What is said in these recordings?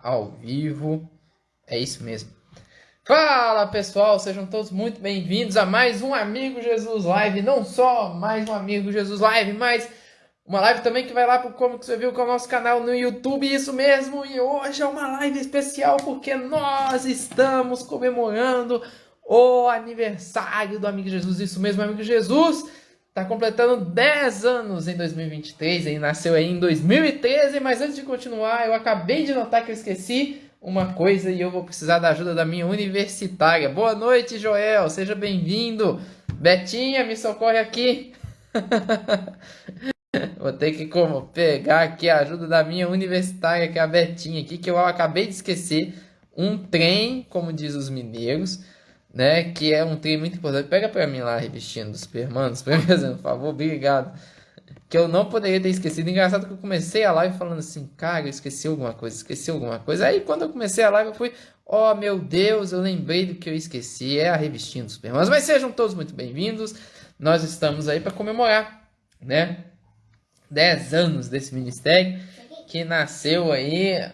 Ao vivo, é isso mesmo. Fala pessoal, sejam todos muito bem-vindos a mais um Amigo Jesus Live. Não só mais um Amigo Jesus Live, mas uma live também que vai lá pro Como Que Você Viu, com o nosso canal no YouTube. Isso mesmo, e hoje é uma live especial porque nós estamos comemorando o aniversário do Amigo Jesus. Isso mesmo, Amigo Jesus está completando 10 anos em 2023, ele nasceu aí em 2013, mas antes de continuar, eu acabei de notar que eu esqueci uma coisa e eu vou precisar da ajuda da minha universitária. Boa noite, Joel, seja bem-vindo. Betinha, me socorre aqui. Vou ter que pegar aqui a ajuda da minha universitária, que é a Betinha aqui, que eu acabei de esquecer. Um trem, como diz os mineiros, né? Que é um trem muito importante. Pega pra mim lá a revistinha dos Supermanos, por favor, obrigado. Que eu não poderia ter esquecido. Engraçado que eu comecei a live falando assim, cara, eu esqueci alguma coisa, esqueci alguma coisa. Aí quando eu comecei a live eu fui, oh meu Deus, eu lembrei do que eu esqueci. É a revistinha dos Supermanos. Mas sejam todos muito bem-vindos. Nós estamos aí para comemorar, né? 10 anos desse ministério que nasceu aí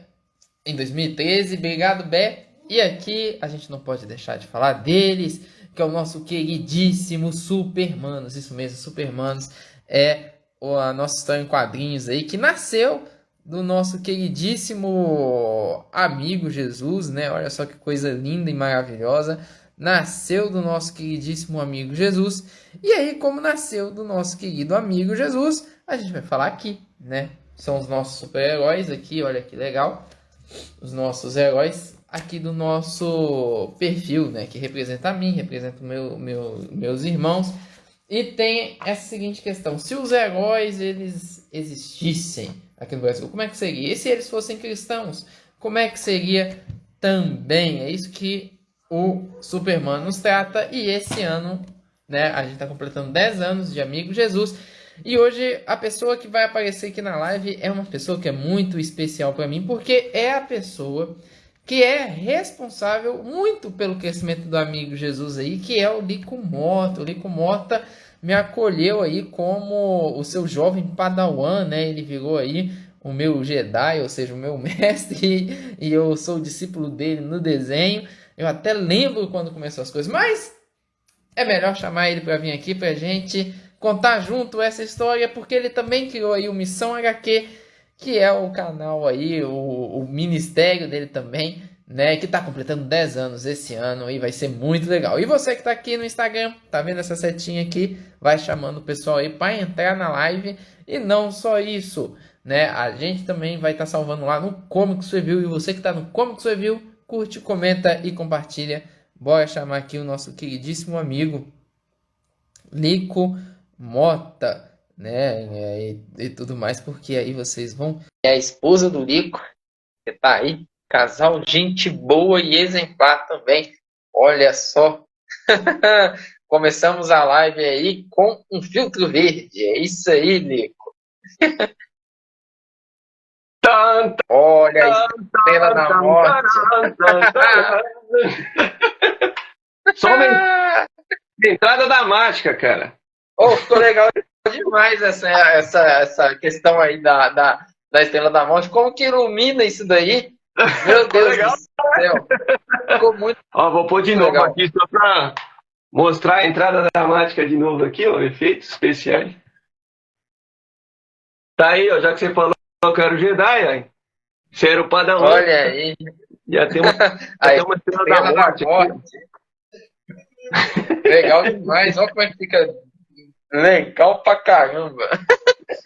em 2013. Obrigado, Bé. E aqui a gente não pode deixar de falar deles, que é o nosso queridíssimo Supermanos. Isso mesmo, Supermanos é a nossa história em quadrinhos aí, que nasceu do nosso queridíssimo amigo Jesus, né? Olha só que coisa linda e maravilhosa. Nasceu do nosso queridíssimo amigo Jesus. E aí, como nasceu do nosso querido amigo Jesus, a gente vai falar aqui, né? São os nossos super-heróis aqui, olha que legal. Os nossos heróis aqui do nosso perfil, né? Que representa a mim, representa meus irmãos. E tem essa seguinte questão: se os heróis eles existissem aqui no Brasil, como é que seria? E se eles fossem cristãos, como é que seria também? É isso que o Superman nos trata. E esse ano, né, a gente está completando 10 anos de Amigo Jesus. E hoje a pessoa que vai aparecer aqui na live é uma pessoa que é muito especial para mim, porque é a pessoa que é responsável muito pelo crescimento do Amigo Jesus aí, que é o Lico Mota. O Lico Mota me acolheu aí como o seu jovem padawan, né? Ele virou aí o meu Jedi, ou seja, o meu mestre, e eu sou discípulo dele no desenho. Eu até lembro quando começou as coisas, mas é melhor chamar ele para vir aqui para a gente contar junto essa história, porque ele também criou aí o Missão HQ, que é o canal aí, o ministério dele também, né, que está completando 10 anos esse ano e vai ser muito legal. E você que está aqui no Instagram, tá vendo essa setinha aqui, vai chamando o pessoal aí para entrar na live. E não só isso, né, a gente também vai estar salvando lá no Como Que Você Viu, e você que está no Como Que Você Viu, curte, comenta e compartilha. Bora chamar aqui o nosso queridíssimo amigo Lico Mota, né? E tudo mais, porque aí vocês vão. É a esposa do Lico, que tá aí. Casal, gente boa e exemplar também. Olha só. Começamos a live aí com um filtro verde. É isso aí, Lico. Tan, Olha a tan, estrela tan, da tan, morte. taran, tan, taran. Só uma entrada dramática, cara. Oh, ficou legal demais essa questão aí da Estrela da Morte. Como que ilumina isso daí? Meu Ficou Deus do legal? céu. Ficou muito, Ó, vou pôr de muito novo legal. aqui só para mostrar a entrada dramática de novo aqui, ó, efeitos especiais. Tá aí, ó, já que você falou que eu era o Jedi, aí. Você era o Padawan, Olha aí, já tem uma, já a tem uma estrela da Estrela da morte aqui. Morte. Legal demais. Olha como é que fica legal pra caramba.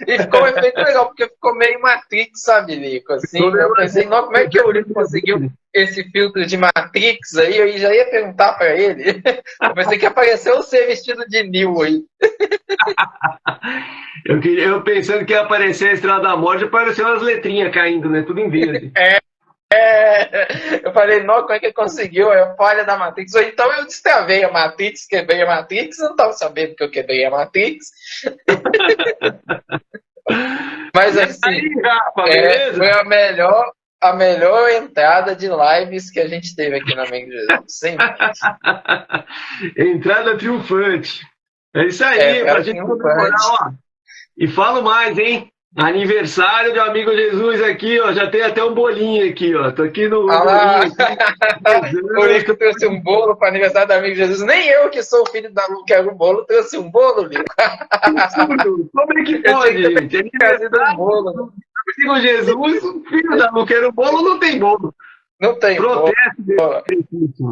E ficou um efeito legal, porque ficou meio Matrix, sabe, Nico? Ficou Assim, meio eu pensei, não, como é que o Nico conseguiu assim. esse filtro de Matrix aí? Eu já ia perguntar pra ele. Eu pensei que apareceu você vestido de Neo aí. Eu pensando que ia aparecer a estrela da morte, apareceu umas letrinhas caindo, né? Tudo em verde. Eu falei, não, como é que ele conseguiu? É a falha da Matrix. Ou então eu destravei a Matrix, quebrei a Matrix, não estava sabendo que eu quebrei a Matrix. Mas E assim, aí, Rafa, beleza? foi a melhor entrada de lives que a gente teve aqui na Amigo Jesus. Sem Entrada triunfante. É isso aí, pra entrada gente comemorar, triunfante. ó. E falo mais, hein? Aniversário de amigo Jesus aqui, ó. Já tem até um bolinho aqui, ó. Tô aqui no Ah lá, bolinho aqui. o Lico trouxe um bolo para aniversário do amigo Jesus. Nem eu, que sou filho da Lu, quero um bolo, trouxe um bolo, Lico. Absurdo! Como é que Eu tinha pode, que ter gente? trazido um Aniversário bolo, né? do amigo Jesus, o filho da Lu quer o bolo, não tem bolo. Não tem bolo. Protesto desse.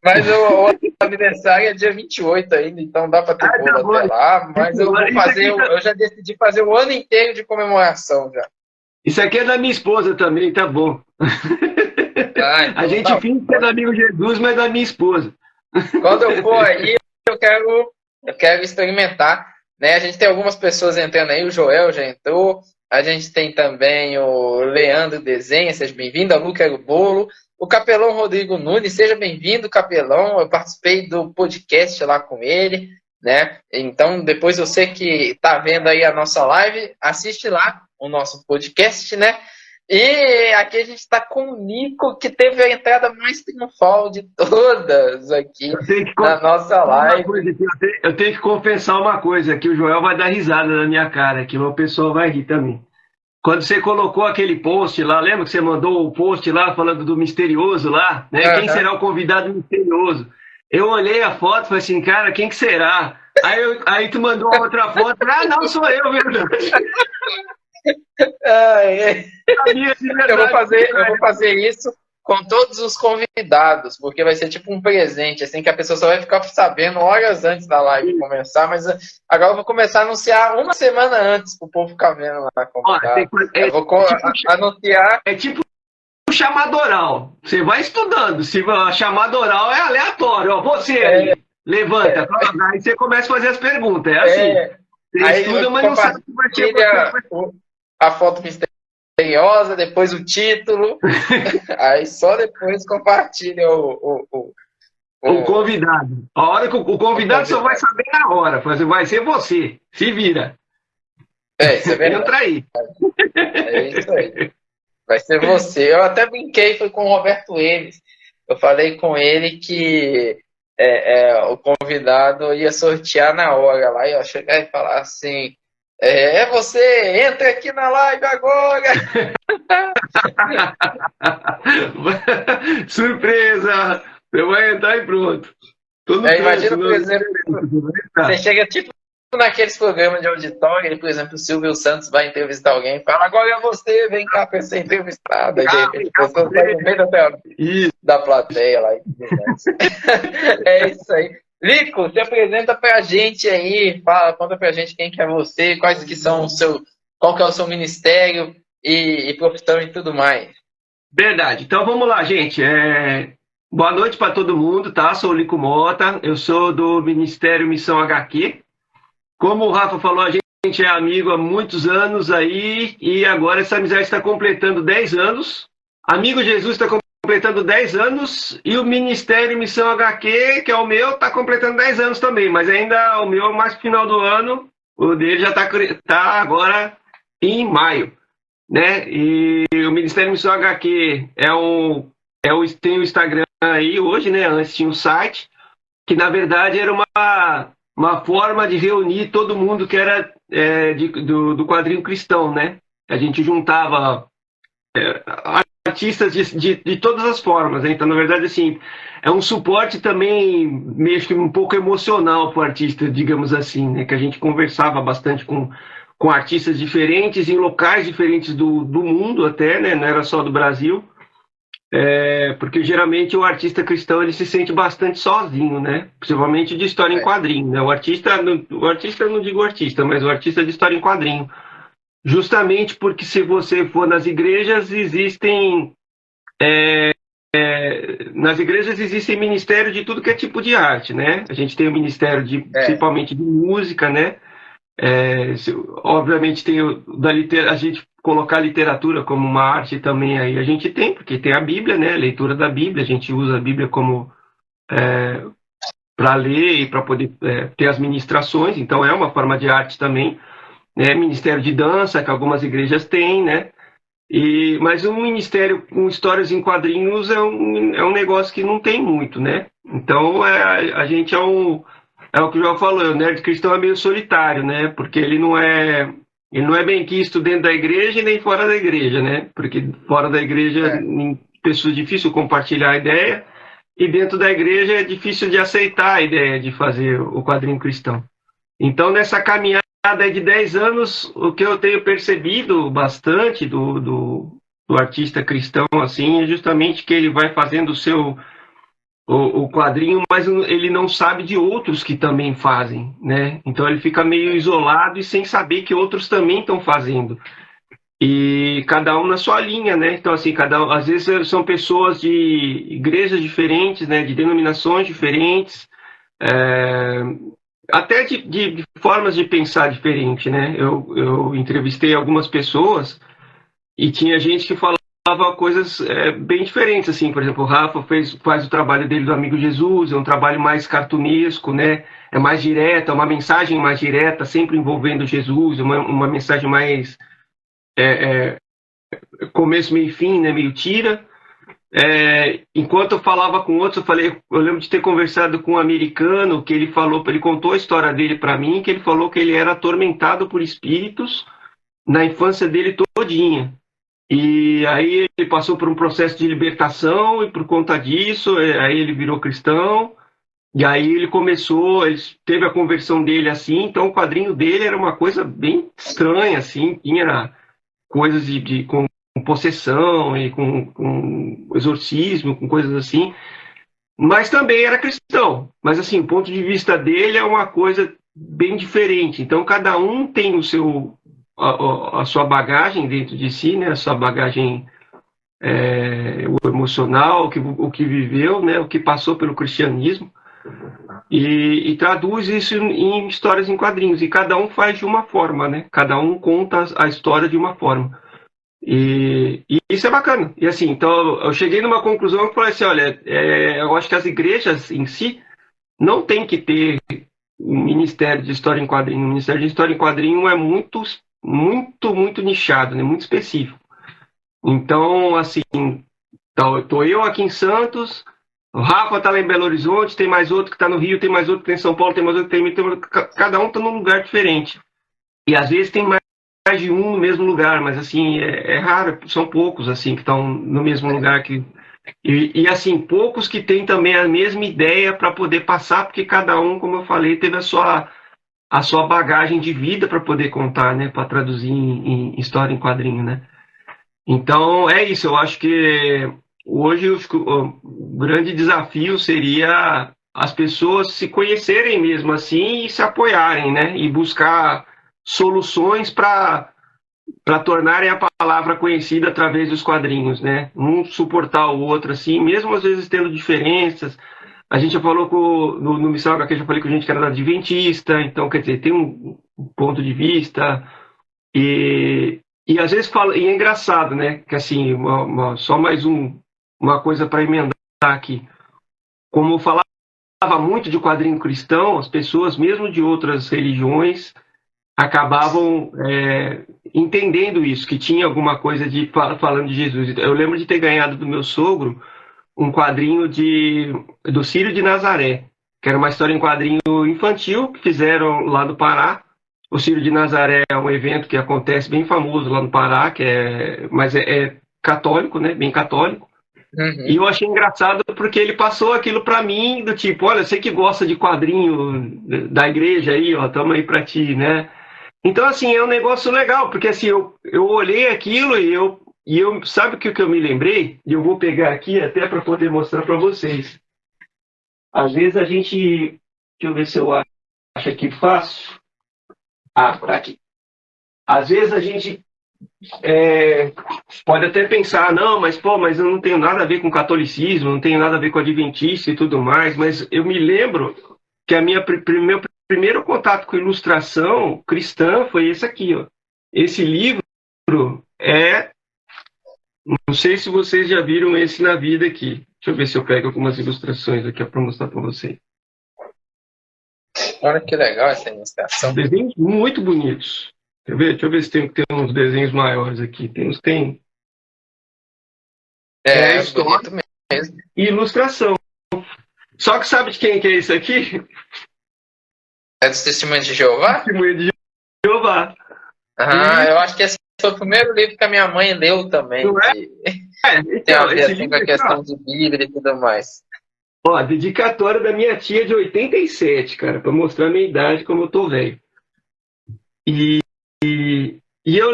Mas o aniversário é dia 28 ainda, então dá para ter Ah, tá bolo bom. até lá. Mas eu vou Isso fazer, aqui, eu já decidi fazer o ano inteiro de comemoração já. isso aqui é da minha esposa também, tá bom. Ah, A então gente tá finge que é bom. do amigo Jesus, mas é da minha esposa. Quando eu for aí, eu quero experimentar, né? A gente tem algumas pessoas entrando aí, o Joel já entrou, a gente tem também o Leandro Desenha, seja bem-vindo, a Lu Quero Bolo, o Capelão Rodrigo Nunes, seja bem-vindo, Capelão, eu participei do podcast lá com ele, né? Então, depois você que está vendo aí a nossa live, assiste lá o nosso podcast, né? E aqui a gente está com o Nico, que teve a entrada mais triunfal de todas aqui Eu tenho que na nossa confessar uma live. coisa aqui. Eu tenho que confessar uma coisa, que o Joel vai dar risada na minha cara, que o pessoal vai rir também. Quando você colocou aquele post lá, lembra que você mandou o post lá falando do misterioso lá, né? Quem Uhum. será o convidado misteriooso? Eu olhei a foto e falei assim, cara, quem que será? Aí tu mandou outra foto, ah, não, sou eu, verdade. Sabia de Eu vou verdade. fazer, eu vou fazer isso com todos os convidados, porque vai ser tipo um presente, assim, que a pessoa só vai ficar sabendo horas antes da live começar, mas agora eu vou começar a anunciar uma semana antes para o povo ficar vendo lá Ó, convidado. é, Eu vou tipo, anunciar. é tipo um chamado oral. Você vai estudando. Se a chamada oral é aleatório. Ó, você É, aí, levanta. Aí você começa a fazer as perguntas. É assim. é, Você aí estuda, mas não sabe se vai ser você. compartilha a foto misteriosa, depois o título, aí só depois compartilha O o, convidado. A hora que o o convidado só vai convidado. saber na hora. Vai ser você. Se vira. Isso é verdade. Entra aí. É isso aí. Vai ser você. Eu até brinquei, foi com o Roberto Enes. Eu falei com ele que o convidado ia sortear na hora lá. E eu chegar e falar assim: é você, entra aqui na live agora. Surpresa! Você vai entrar e pronto. Tô no canto, Imagina, por não exemplo, vai você entrar. chega tipo naqueles programas de auditório, por exemplo, o Silvio Santos vai entrevistar alguém e fala: agora é você, vem cá para ser entrevistado. Aí de repente a pessoa sai no meio Isso. da plateia lá e tudo mais. É isso aí. Lico, se apresenta pra gente aí, fala, conta pra gente quem que é você, quais que são o seu, qual que é o seu ministério e profissão e tudo mais. Verdade. Então vamos lá, gente. Boa noite para todo mundo, tá? Sou o Lico Mota, eu sou do Ministério Missão HQ. Como o Rafa falou, a gente é amigo há muitos anos aí e agora essa amizade está completando 10 anos. Amigo Jesus está completando 10 anos e o Ministério Missão HQ, que é o meu, está completando 10 anos também, mas ainda o meu é mais pro final do ano, o dele já tá agora em maio, né? E o Ministério Missão HQ tem o Instagram aí hoje, né? Antes tinha o site, que na verdade era uma forma de reunir todo mundo que era do quadrinho cristão, né? A gente juntava artistas de todas as formas, né? Então, na verdade, assim, é um suporte também, meio que um pouco emocional para o artista, digamos assim, né? Que a gente conversava bastante com artistas diferentes, em locais diferentes do mundo até, né? Não era só do Brasil. Porque geralmente o artista cristão ele se sente bastante sozinho, né? Principalmente de história em É, quadrinho, né? O artista eu não digo artista, mas o artista de história em quadrinho. Justamente porque se você for nas igrejas, nas igrejas existem ministério de tudo que é tipo de arte, né? A gente tem o ministério é, principalmente de música, né? Obviamente tem a gente colocar a literatura como uma arte também aí a gente tem, porque tem a Bíblia, né? A leitura da Bíblia, a gente usa a Bíblia como para ler e para poder ter as ministrações, então é uma forma de arte também, né? Ministério de dança, que algumas igrejas têm, né? Mas um ministério com histórias em quadrinhos é um negócio que não tem muito, né? Então a gente é o que o João falou, o nerd cristão é meio solitário, né? Porque ele não é. Ele não é bem quisto dentro da igreja e nem fora da igreja, né? Porque fora da igreja, pessoas difícil compartilhar a ideia, e dentro da igreja é difícil de aceitar a ideia de fazer o quadrinho cristão. Então, nessa caminhada de 10 anos, o que eu tenho percebido bastante do artista cristão, assim, é justamente que ele vai fazendo o quadrinho, mas ele não sabe de outros que também fazem, né? Então ele fica meio isolado e sem saber que outros também estão fazendo. E cada um na sua linha, né? Então, assim, às vezes são pessoas de igrejas diferentes, né? De denominações diferentes, é, até de formas de pensar diferente, né? Eu entrevistei algumas pessoas e tinha gente que falava coisas bem diferentes, assim, por exemplo, o Rafa faz o trabalho dele do Amigo Jesus, é um trabalho mais cartunesco, né? É mais direto, é uma mensagem mais direta, sempre envolvendo Jesus, uma mensagem mais começo, meio e fim, né? Meio tira. Enquanto eu falava com outros, eu lembro de ter conversado com um americano que ele contou a história dele para mim, que ele falou que ele era atormentado por espíritos na infância dele todinha. E aí ele passou por um processo de libertação e por conta disso, aí ele virou cristão. E aí ele teve a conversão dele assim, então o quadrinho dele era uma coisa bem estranha, assim, tinha coisas com possessão e com exorcismo, com coisas assim, mas também era cristão. Mas assim, o ponto de vista dele é uma coisa bem diferente. Então cada um tem a sua bagagem dentro de si, né? A sua bagagem o emocional, o que viveu, né? O que passou pelo cristianismo. E traduz isso em histórias em quadrinhos. E cada um faz de uma forma, né? Cada um conta a história de uma forma. E isso é bacana. E assim, então eu cheguei numa conclusão que falei assim, olha, eu acho que as igrejas em si não tem que ter um ministério de história em quadrinho. O ministério de história em quadrinho é muito, muito, muito nichado, né? Muito específico. Então, assim, tô eu aqui em Santos, o Rafa está lá em Belo Horizonte, tem mais outro que está no Rio, tem mais outro que está em São Paulo, tem mais outro que cada um está num lugar diferente. E às vezes tem mais de um no mesmo lugar, mas assim, é raro, são poucos assim que estão no mesmo lugar e assim, poucos que têm também a mesma ideia para poder passar, porque cada um, como eu falei, teve a sua bagagem de vida para poder contar, né, para traduzir em história em quadrinho, né? Então, é isso. Eu acho que hoje o grande desafio seria as pessoas se conhecerem mesmo assim e se apoiarem, né? E buscar soluções para tornarem a palavra conhecida através dos quadrinhos, né? Um suportar o outro, assim, mesmo às vezes tendo diferenças. A gente já falou no Missão HQ, já falei com gente que era adventista, então, quer dizer, tem um ponto de vista. E às vezes fala, e é engraçado, né? Que assim, só mais uma coisa para emendar aqui. Como eu falava muito de quadrinho cristão, as pessoas, mesmo de outras religiões, acabavam entendendo isso, que tinha alguma coisa falando de Jesus. Eu lembro de ter ganhado do meu sogro um quadrinho do Círio de Nazaré, que era uma história em quadrinho infantil que fizeram lá do Pará. O Círio de Nazaré é um evento que acontece bem famoso lá no Pará, mas é católico, né? Bem católico. Uhum. E eu achei engraçado porque ele passou aquilo para mim do tipo, olha, você que gosta de quadrinho da igreja aí, ó, tamo aí para ti, né? Então assim, é um negócio legal, porque assim, eu olhei aquilo e eu sabe o que eu me lembrei? E eu vou pegar aqui até para poder mostrar para vocês. Às vezes a gente, deixa eu ver se eu acho aqui fácil. Ah, por aqui. Às vezes a gente pode até pensar, não, mas eu não tenho nada a ver com catolicismo, não tenho nada a ver com adventista e tudo mais, mas eu me lembro que meu primeiro contato com ilustração cristã foi esse aqui, ó. Esse livro não sei se vocês já viram esse na vida aqui. Deixa eu ver se eu pego algumas ilustrações aqui para mostrar para vocês. Olha que legal essa ilustração. Desenhos muito bonitos. Quer ver? Deixa eu ver se tem uns desenhos maiores aqui. Tem. Bonito mesmo. E ilustração. Só que sabe de quem que é isso aqui? É dos Testemunhos de Jeová? Testemunho de Jeová. Eu acho que esse foi o primeiro livro que a minha mãe leu também. Não é? Tem a Então, ver esse assim, com livro a aqui, questão de Bíblia e tudo mais. ó, dedicatória da minha tia de 87, cara, para mostrar a minha idade como eu tô velho. E, eu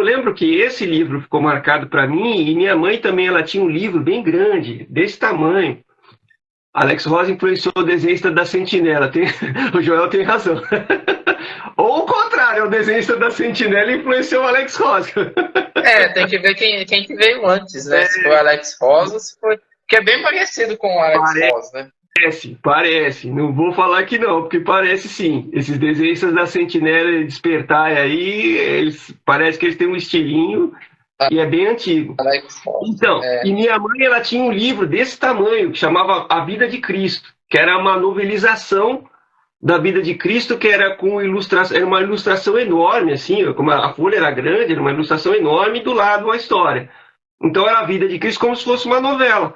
lembro que esse livro ficou marcado para mim, e minha mãe também, ela tinha um livro bem grande, desse tamanho. Alex Ross influenciou o desenhista da Sentinela. O Joel tem razão. Ou o contrário, o desenhista da Sentinela influenciou o Alex Ross. Tem que ver quem que veio antes, né? Se foi o Alex Ross ou se foi. Que é bem parecido com o Alex Ross, né? Parece. Não vou falar que não, porque parece sim. Esses desenhistas da Sentinela e Despertar aí, parece que eles têm um estilinho e é bem antigo. Alex Ross. Então, e minha mãe, ela tinha um livro desse tamanho, que chamava A Vida de Cristo, que era uma novelização da vida de Cristo, que era com ilustração, era uma ilustração enorme, assim, como a folha era grande, era uma ilustração enorme, e do lado uma história. Então era a vida de Cristo como se fosse uma novela.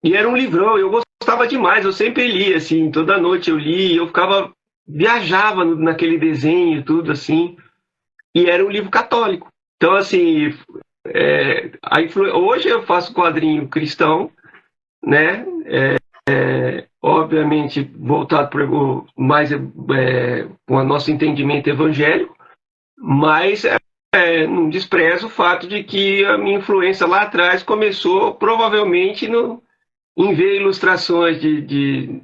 E era um livrão, eu gostava demais, eu sempre lia, assim, toda noite eu lia, eu viajava naquele desenho, tudo assim, e era um livro católico. Então, assim, hoje eu faço quadrinho cristão, né? Obviamente voltado para mais com o nosso entendimento evangélico, mas não desprezo o fato de que a minha influência lá atrás começou provavelmente em ver ilustrações de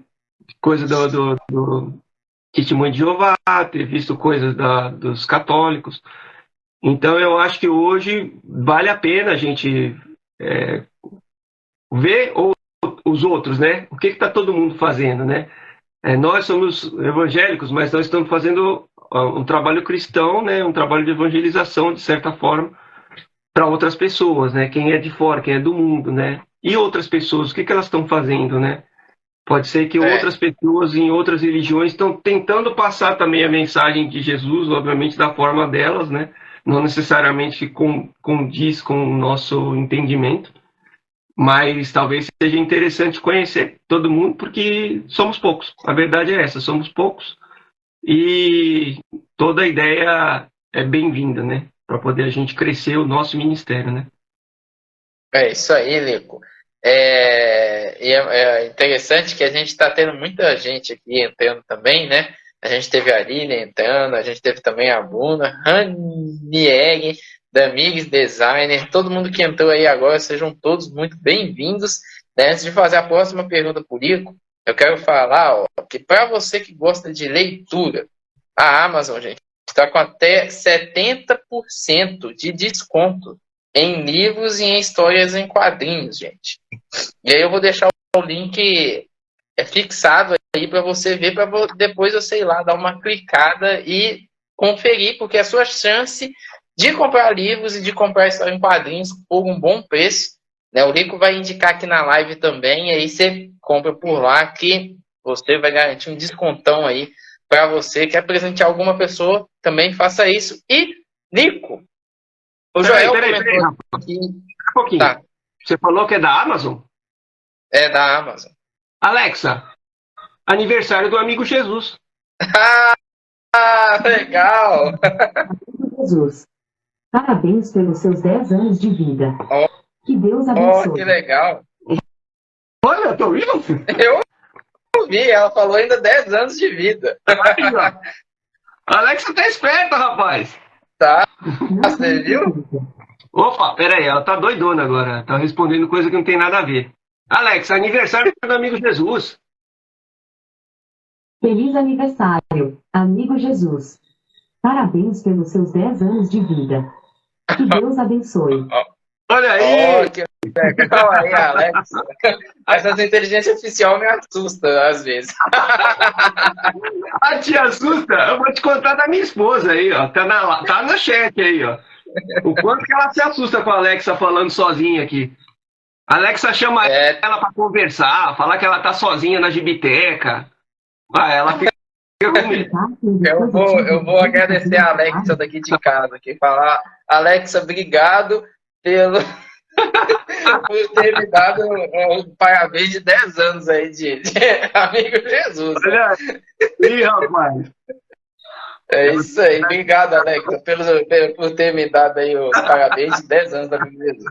coisas do Testemunho de Jeová, ter visto coisas dos católicos. Então eu acho que hoje vale a pena a gente ver os outros, né? O que está todo mundo fazendo, né? Nós somos evangélicos, mas nós estamos fazendo um trabalho cristão, né? Um trabalho de evangelização, de certa forma, para outras pessoas, né? Quem é de fora, quem é do mundo, né? E outras pessoas, o que elas estão fazendo, né? Pode ser que outras pessoas em outras religiões estão tentando passar também a mensagem de Jesus, obviamente da forma delas, né? Não necessariamente condiz com o nosso entendimento, mas talvez seja interessante conhecer todo mundo, porque somos poucos. A verdade é essa, somos poucos e toda ideia é bem-vinda, né? Para poder a gente crescer o nosso ministério, né? É isso aí, Lico. É interessante que a gente está tendo muita gente aqui entrando também, né? A gente teve a Lilian entrando, a gente teve também a Bruna, Ranieri, da Mix Designer, todo mundo que entrou aí agora, sejam todos muito bem-vindos. Né? Antes de fazer a próxima pergunta para o Lico, eu quero falar que para você que gosta de leitura, a Amazon, gente, está com até 70% de desconto em livros e em histórias em quadrinhos, gente. E aí eu vou deixar o link fixado aí para você ver, para depois você ir lá, dar uma clicada e conferir, porque é a sua chance de comprar livros e de comprar história em quadrinhos por um bom preço. Né? O Lico vai indicar aqui na live também, e aí você compra por lá que você vai garantir um descontão aí para você. Quer presentear alguma pessoa, também faça isso. E, Lico, o Joel comentou aqui. Um pouquinho. Tá. Você falou que é da Amazon? É da Amazon. Alexa, aniversário do amigo Jesus. Legal! Jesus, parabéns pelos seus 10 anos de vida. Que Deus abençoe. Que legal! Olha, eu tô vivo? Eu ouvi, ela falou ainda 10 anos de vida. Alexa tá esperta, rapaz. Tá, você viu? Opa, peraí, ela tá doidona agora. Tá respondendo coisa que não tem nada a ver. Alexa, aniversário do amigo Jesus. Feliz aniversário, amigo Jesus. Parabéns pelos seus 10 anos de vida. Que Deus abençoe. Olha aí! Que legal aí, Alex. Essa inteligência artificial me assusta às vezes. Te assusta? Eu vou te contar da minha esposa aí, ó. Tá no chat aí, ó. O quanto que ela se assusta com a Alexa falando sozinha aqui. A Alexa chama ela pra conversar, falar que ela tá sozinha na gibiteca. Ela fica com medo. Eu vou agradecer a Alexa daqui de casa, aqui, falar, Alexa, obrigado por ter me dado um parabéns de 10 anos aí de amigo Jesus. Olha aí, rapaz. É isso aí. Obrigado, Alex, por ter me dado aí os parabéns de 10 anos da minha vida.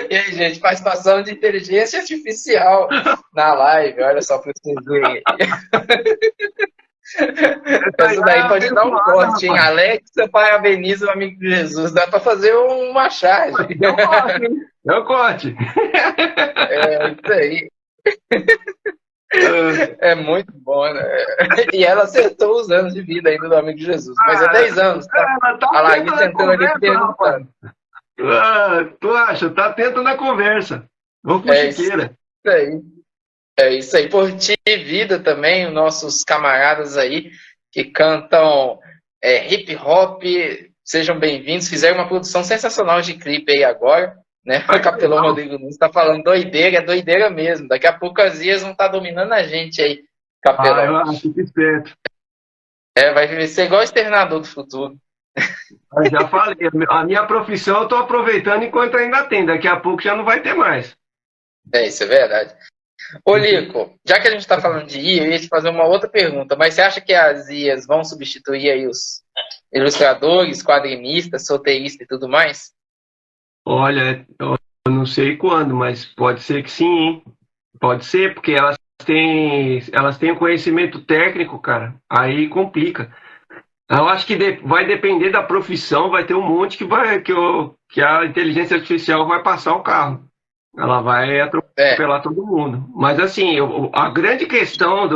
E aí, gente, participação de inteligência artificial na live. Olha só para vocês verem. Essa daí pode dar um corte, hein? Alexa, parabeniza o amigo de Jesus. Dá para fazer uma charge. É o corte. É isso aí. É muito bom, né? E ela acertou os anos de vida ainda do amigo de Jesus. Mas é 10 anos, tá? A Larissa entrou ali perguntando. Tu acha? Tá atento na conversa. Vamos por chiqueira. É isso aí. Por Ti Vida também, os nossos camaradas aí que cantam hip hop, sejam bem-vindos. Fizeram uma produção sensacional de clipe aí agora, né? O Capelão Rodrigo Nunes está falando doideira, é doideira mesmo. Daqui a pouco as IAs vão estar dominando a gente aí, Capelão. Eu acho que esperto. Vai ser igual o Exterminador do Futuro. Eu já falei, a minha profissão eu estou aproveitando enquanto ainda tem. Daqui a pouco já não vai ter mais. Isso é verdade. Ô, Lico, já que a gente está falando de IA, eu ia te fazer uma outra pergunta, mas você acha que as IAs vão substituir aí os ilustradores, quadrinistas, roteiristas e tudo mais? Olha, eu não sei quando, mas pode ser que sim, hein? Pode ser, porque elas têm o conhecimento técnico, cara. Aí complica. Eu acho que vai depender da profissão, vai ter um monte que a inteligência artificial vai passar o carro. Ela vai atropelar todo mundo. Mas assim, a grande questão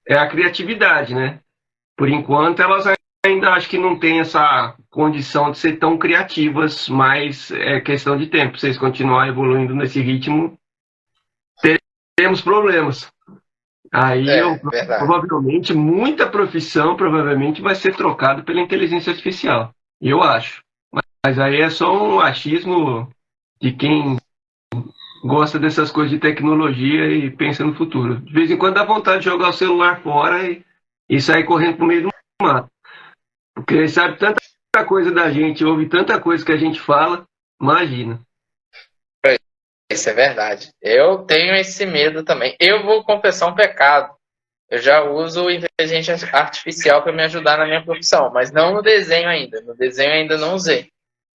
é a criatividade, né? Por enquanto, elas ainda acho que não têm essa condição de ser tão criativas, mas é questão de tempo. Se vocês continuarem evoluindo nesse ritmo, teremos problemas. Aí provavelmente, muita profissão provavelmente vai ser trocada pela inteligência artificial. Eu acho. Mas aí é só um achismo de quem gosta dessas coisas de tecnologia e pensa no futuro. De vez em quando dá vontade de jogar o celular fora e sair correndo pro meio do mato. Porque ele sabe tanta coisa da gente, ouve tanta coisa que a gente fala, imagina. Isso é verdade. Eu tenho esse medo também. Eu vou confessar um pecado. Eu já uso inteligência artificial para me ajudar na minha profissão, mas não no desenho ainda. No desenho ainda não usei.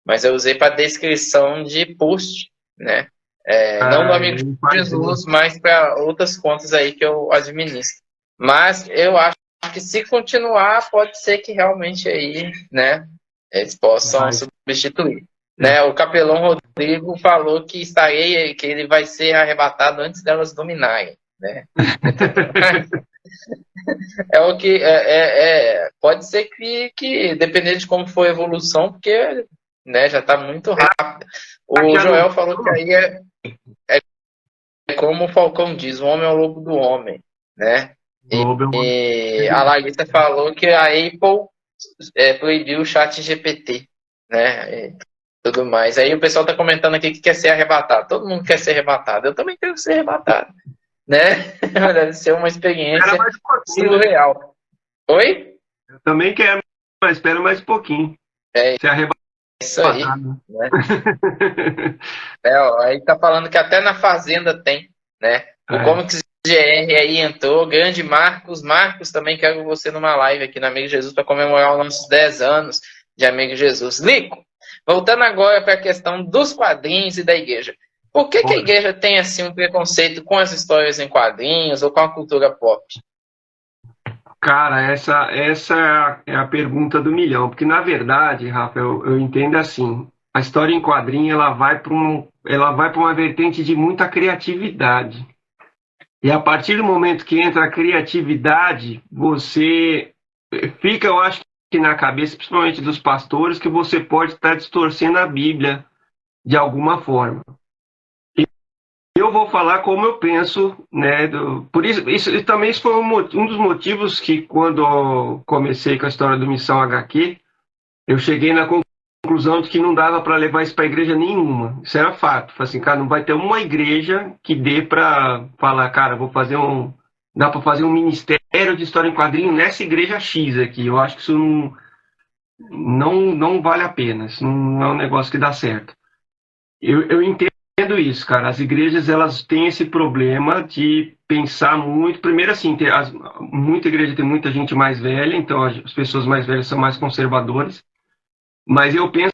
Mas eu usei para descrição de post, né? Não do amigo de Jesus, mas para outras contas aí que eu administro. Mas eu acho que se continuar, pode ser que realmente aí, né, eles possam substituir. Né? O Capelão Rodrigo falou que ele vai ser arrebatado antes delas dominarem, né? O que pode ser que dependendo de como for a evolução, porque, né, já está muito rápido. O Joel falou que aí é como o Falcão diz, o homem é o lobo do homem, né? E a Larissa falou que a Apple proibiu o chat GPT, né? E tudo mais. Aí o pessoal está comentando aqui que quer ser arrebatado. Todo mundo quer ser arrebatado. Eu também quero ser arrebatado, né? Deve ser uma experiência surreal. Oi? Eu também quero, mas espero mais um pouquinho. Ser arrebatado. Isso aí. Né? Aí tá falando que até na Fazenda tem, né? O Comics GR aí entrou, grande Marcos. Marcos, também quero você numa live aqui no Amigo Jesus para comemorar os nossos 10 anos de Amigo Jesus. Lico, voltando agora para a questão dos quadrinhos e da igreja. Por que a igreja tem assim um preconceito com as histórias em quadrinhos ou com a cultura pop? Cara, essa é a pergunta do milhão, porque na verdade, Rafa, eu entendo assim, a história em quadrinho ela vai para uma vertente de muita criatividade. E a partir do momento que entra a criatividade, você fica, eu acho que na cabeça, principalmente dos pastores, que você pode estar distorcendo a Bíblia de alguma forma. Eu vou falar como eu penso, né? Por isso foi um dos motivos que, quando eu comecei com a história do Missão HQ, eu cheguei na conclusão de que não dava para levar isso para igreja nenhuma. Isso era fato. Falei assim, cara, não vai ter uma igreja que dê para falar, cara, dá para fazer um ministério de história em quadrinho nessa igreja X aqui. Eu acho que isso não vale a pena. Isso não é um negócio que dá certo. Eu entendo isso, cara. As igrejas, elas têm esse problema de pensar muito. Primeiro, assim, muita igreja tem muita gente mais velha, então as pessoas mais velhas são mais conservadoras. Mas eu penso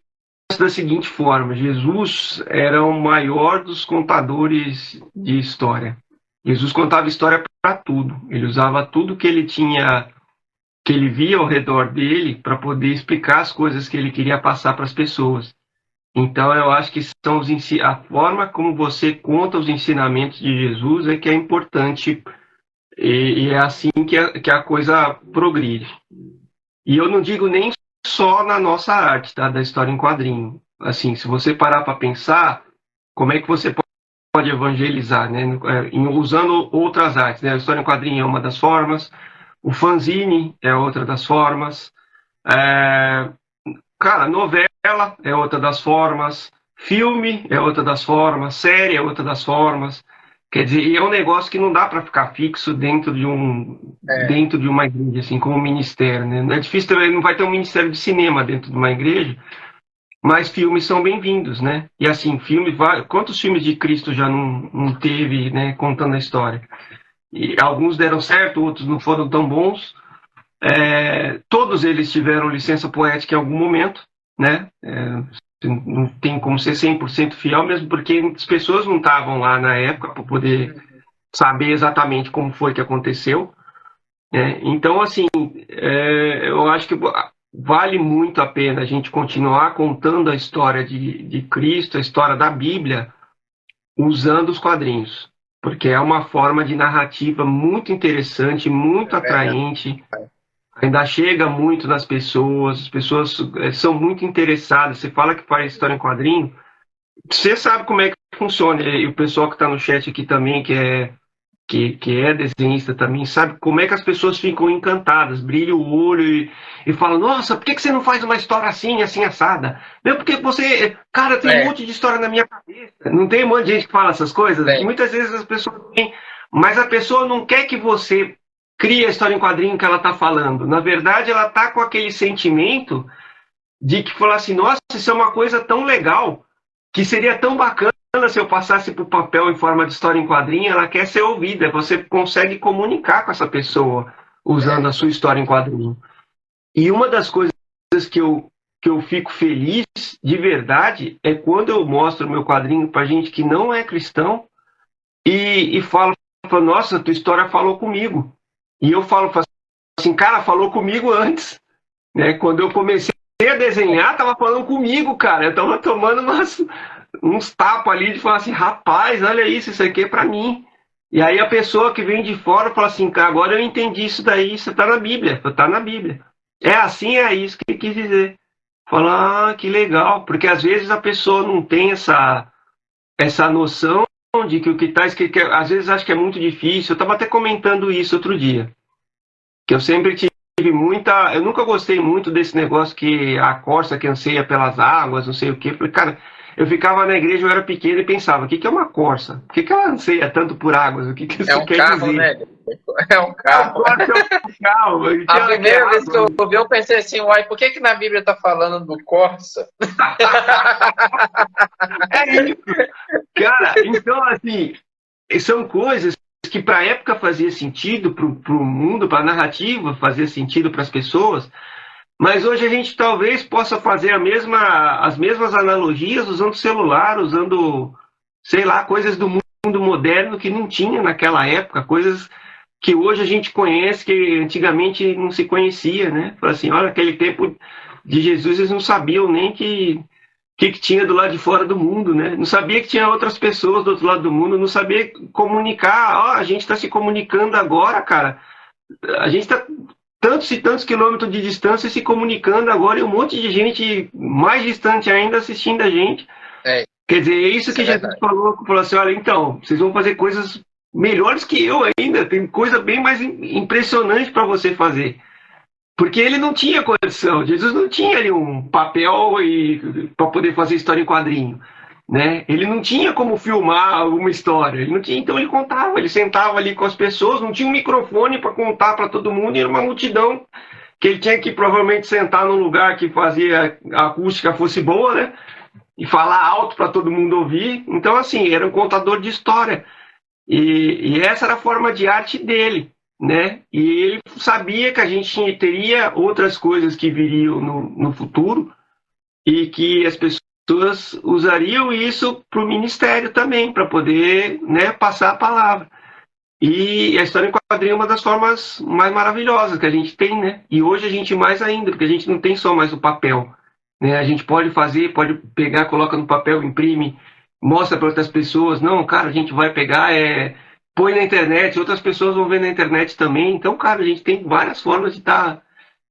da seguinte forma: Jesus era o maior dos contadores de história. Jesus contava história para tudo. Ele usava tudo que ele tinha, que ele via ao redor dele, para poder explicar as coisas que ele queria passar para as pessoas. Então, eu acho que são a forma como você conta os ensinamentos de Jesus é que é importante, e é assim que a coisa progride. E eu não digo nem só na nossa arte, tá, da história em quadrinho. Assim, se você parar para pensar, como é que você pode evangelizar, né, usando outras artes, né? A história em quadrinho é uma das formas, o fanzine é outra das formas, cara, novela é outra das formas, filme é outra das formas, série é outra das formas. Quer dizer, é um negócio que não dá para ficar fixo dentro de dentro de uma igreja, assim, como ministério, né? É difícil também, não vai ter um ministério de cinema dentro de uma igreja, mas filmes são bem-vindos, né? E assim, quantos filmes de Cristo já não teve, né, contando a história? E alguns deram certo, outros não foram tão bons. Todos eles tiveram licença poética em algum momento, né? Não tem como ser 100% fiel, mesmo porque as pessoas não estavam lá na época para poder saber exatamente como foi que aconteceu, né? Então, assim, eu acho que vale muito a pena a gente continuar contando a história de Cristo, a história da Bíblia, usando os quadrinhos, porque é uma forma de narrativa muito interessante, muito atraente, ainda chega muito nas pessoas, as pessoas são muito interessadas. Você fala que faz história em quadrinho, você sabe como é que funciona, e o pessoal que está no chat aqui também, que é desenhista também, sabe como é que as pessoas ficam encantadas, brilha o olho e falam: nossa, por que você não faz uma história assim, assim, assada? Meu, porque você, cara, tem um monte de história na minha cabeça. Não tem um monte de gente que fala essas coisas? Muitas vezes as pessoas têm, mas a pessoa não quer que você crie a história em quadrinho que ela está falando. Na verdade, ela está com aquele sentimento de que falar assim: nossa, isso é uma coisa tão legal, que seria tão bacana se eu passasse para o papel em forma de história em quadrinho. Ela quer ser ouvida, você consegue comunicar com essa pessoa usando a sua história em quadrinho. E uma das coisas que eu fico feliz de verdade é quando eu mostro meu quadrinho para gente que não é cristão e falo: nossa, tua história falou comigo. E eu falo assim: cara, falou comigo antes, né? Quando eu comecei a desenhar, tava falando comigo, cara. Eu tava tomando uns tapas ali de falar assim: rapaz, olha isso aqui é para mim. E aí a pessoa que vem de fora fala assim: cara, agora eu entendi isso daí, isso tá na Bíblia, tá na Bíblia. É assim, é isso que ele quis dizer. Falar: que legal, porque às vezes a pessoa não tem essa noção de que o que está escrito, às vezes acho que é muito difícil. Eu estava até comentando isso outro dia, que eu sempre tive eu nunca gostei muito desse negócio que a corça que anseia pelas águas, não sei o quê. Porque, cara, eu ficava na igreja, eu era pequeno e pensava: o que é uma corça? Por que ela anseia tanto por águas? O que isso quer carro, dizer? né? É um carro. É um carro. A primeira vez que eu ouvi, eu pensei assim: uai, por que na Bíblia está falando do Corsa? É isso. Cara, então, assim, são coisas que para a época fazia sentido, para o mundo, para a narrativa, fazia sentido para as pessoas, mas hoje a gente talvez possa fazer as mesmas analogias usando celular, usando, sei lá, coisas do mundo moderno que não tinha naquela época, coisas que hoje a gente conhece, que antigamente não se conhecia, né? Fala assim: olha, aquele tempo de Jesus eles não sabiam nem que tinha do lado de fora do mundo, né? Não sabia que tinha outras pessoas do outro lado do mundo, não sabia comunicar. A gente está se comunicando agora, cara. A gente está tantos e tantos quilômetros de distância se comunicando agora, e um monte de gente mais distante ainda assistindo a gente. Quer dizer, é isso que Jesus falou assim: olha, então, vocês vão fazer coisas melhores que eu ainda, tem coisa bem mais impressionante para você fazer. Porque ele não tinha condição, Jesus não tinha ali um papel para poder fazer história em quadrinho, né? Ele não tinha como filmar uma história, ele não tinha, então ele contava, ele sentava ali com as pessoas, não tinha um microfone para contar para todo mundo, e era uma multidão que ele tinha que provavelmente sentar num lugar que fazia a acústica fosse boa, né? E falar alto para todo mundo ouvir. Então, assim, era um contador de história. E essa era a forma de arte dele, né? E ele sabia que a gente teria outras coisas que viriam no futuro e que as pessoas usariam isso para o ministério também, para poder, né, passar a palavra. E a história em quadrinho é uma das formas mais maravilhosas que a gente tem, né? E hoje a gente mais ainda, porque a gente não tem só mais o papel, né? A gente pode fazer, pode pegar, coloca no papel, imprime, mostra para outras pessoas. Não, cara, a gente vai pegar, põe na internet, outras pessoas vão ver na internet também. Então, cara, a gente tem várias formas de estar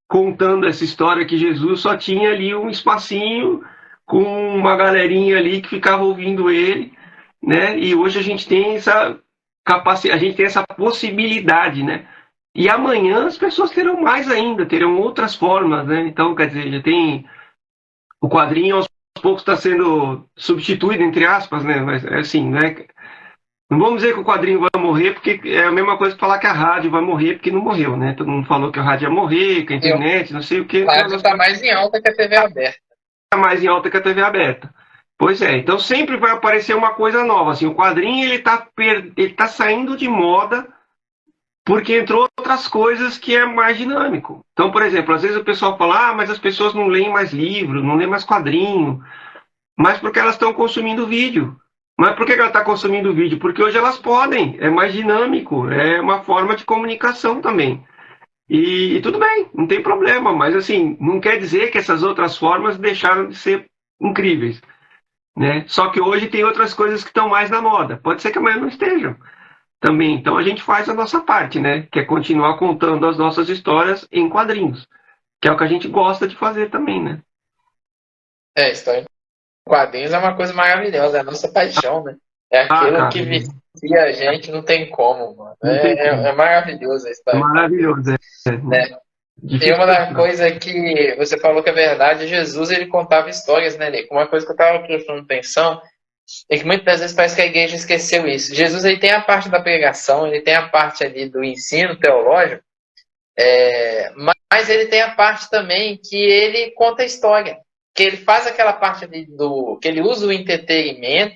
contando essa história que Jesus só tinha ali um espacinho com uma galerinha ali que ficava ouvindo ele, né? E hoje a gente tem essa capacidade, a gente tem essa possibilidade, né? E amanhã as pessoas terão mais ainda, terão outras formas, né? Então, quer dizer, já tem o quadrinho aos poucos está sendo substituído, entre aspas, né? Mas é assim, né? Não vamos dizer que o quadrinho vai morrer, porque é a mesma coisa que falar que a rádio vai morrer, porque não morreu, né? Todo mundo falou que a rádio ia morrer, que a internet, não sei o que. A rádio está mais em alta que a TV aberta. Está mais em alta que a TV aberta. Pois é, então sempre vai aparecer uma coisa nova. Assim, o quadrinho ele tá saindo de moda porque entrou outras coisas que é mais dinâmico. Então, por exemplo, às vezes o pessoal fala, mas as pessoas não leem mais livro, não leem mais quadrinho, mas porque elas estão consumindo vídeo. Mas por que ela está consumindo vídeo? Porque hoje elas podem, é mais dinâmico, é uma forma de comunicação também. E tudo bem, não tem problema, mas assim, não quer dizer que essas outras formas deixaram de ser incríveis, né? Só que hoje tem outras coisas que estão mais na moda. Pode ser que amanhã não estejam também. Então a gente faz a nossa parte, né? Que é continuar contando as nossas histórias em quadrinhos, que é o que a gente gosta de fazer também, né? História em quadrinhos é uma coisa maravilhosa, é a nossa paixão, né? É aquilo cara, que vicia a gente, não tem como, mano. Não tem como. É maravilhoso a É história. maravilhoso, Né? E Difícil uma das de coisas que você falou que é verdade, Jesus ele contava histórias, né, Nico? Uma coisa que eu estava prestando atenção é que muitas vezes parece que a igreja esqueceu isso. Jesus ele tem a parte da pregação, ele tem a parte ali do ensino teológico, mas ele tem a parte também que ele conta a história, que ele faz aquela parte ali que ele usa o entretenimento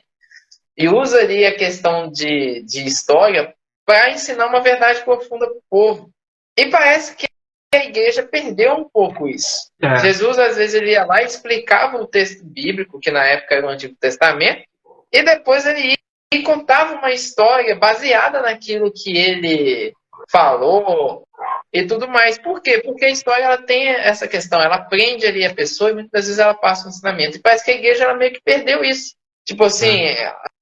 e usa ali a questão de história para ensinar uma verdade profunda para o povo. E parece que a igreja perdeu um pouco isso. Jesus, às vezes, ele ia lá e explicava o texto bíblico, que na época era o Antigo Testamento, e depois ele ia e contava uma história baseada naquilo que ele falou e tudo mais. Por quê? Porque a história ela tem essa questão, ela prende ali a pessoa e muitas vezes ela passa um ensinamento. E parece que a igreja ela meio que perdeu isso. Tipo assim,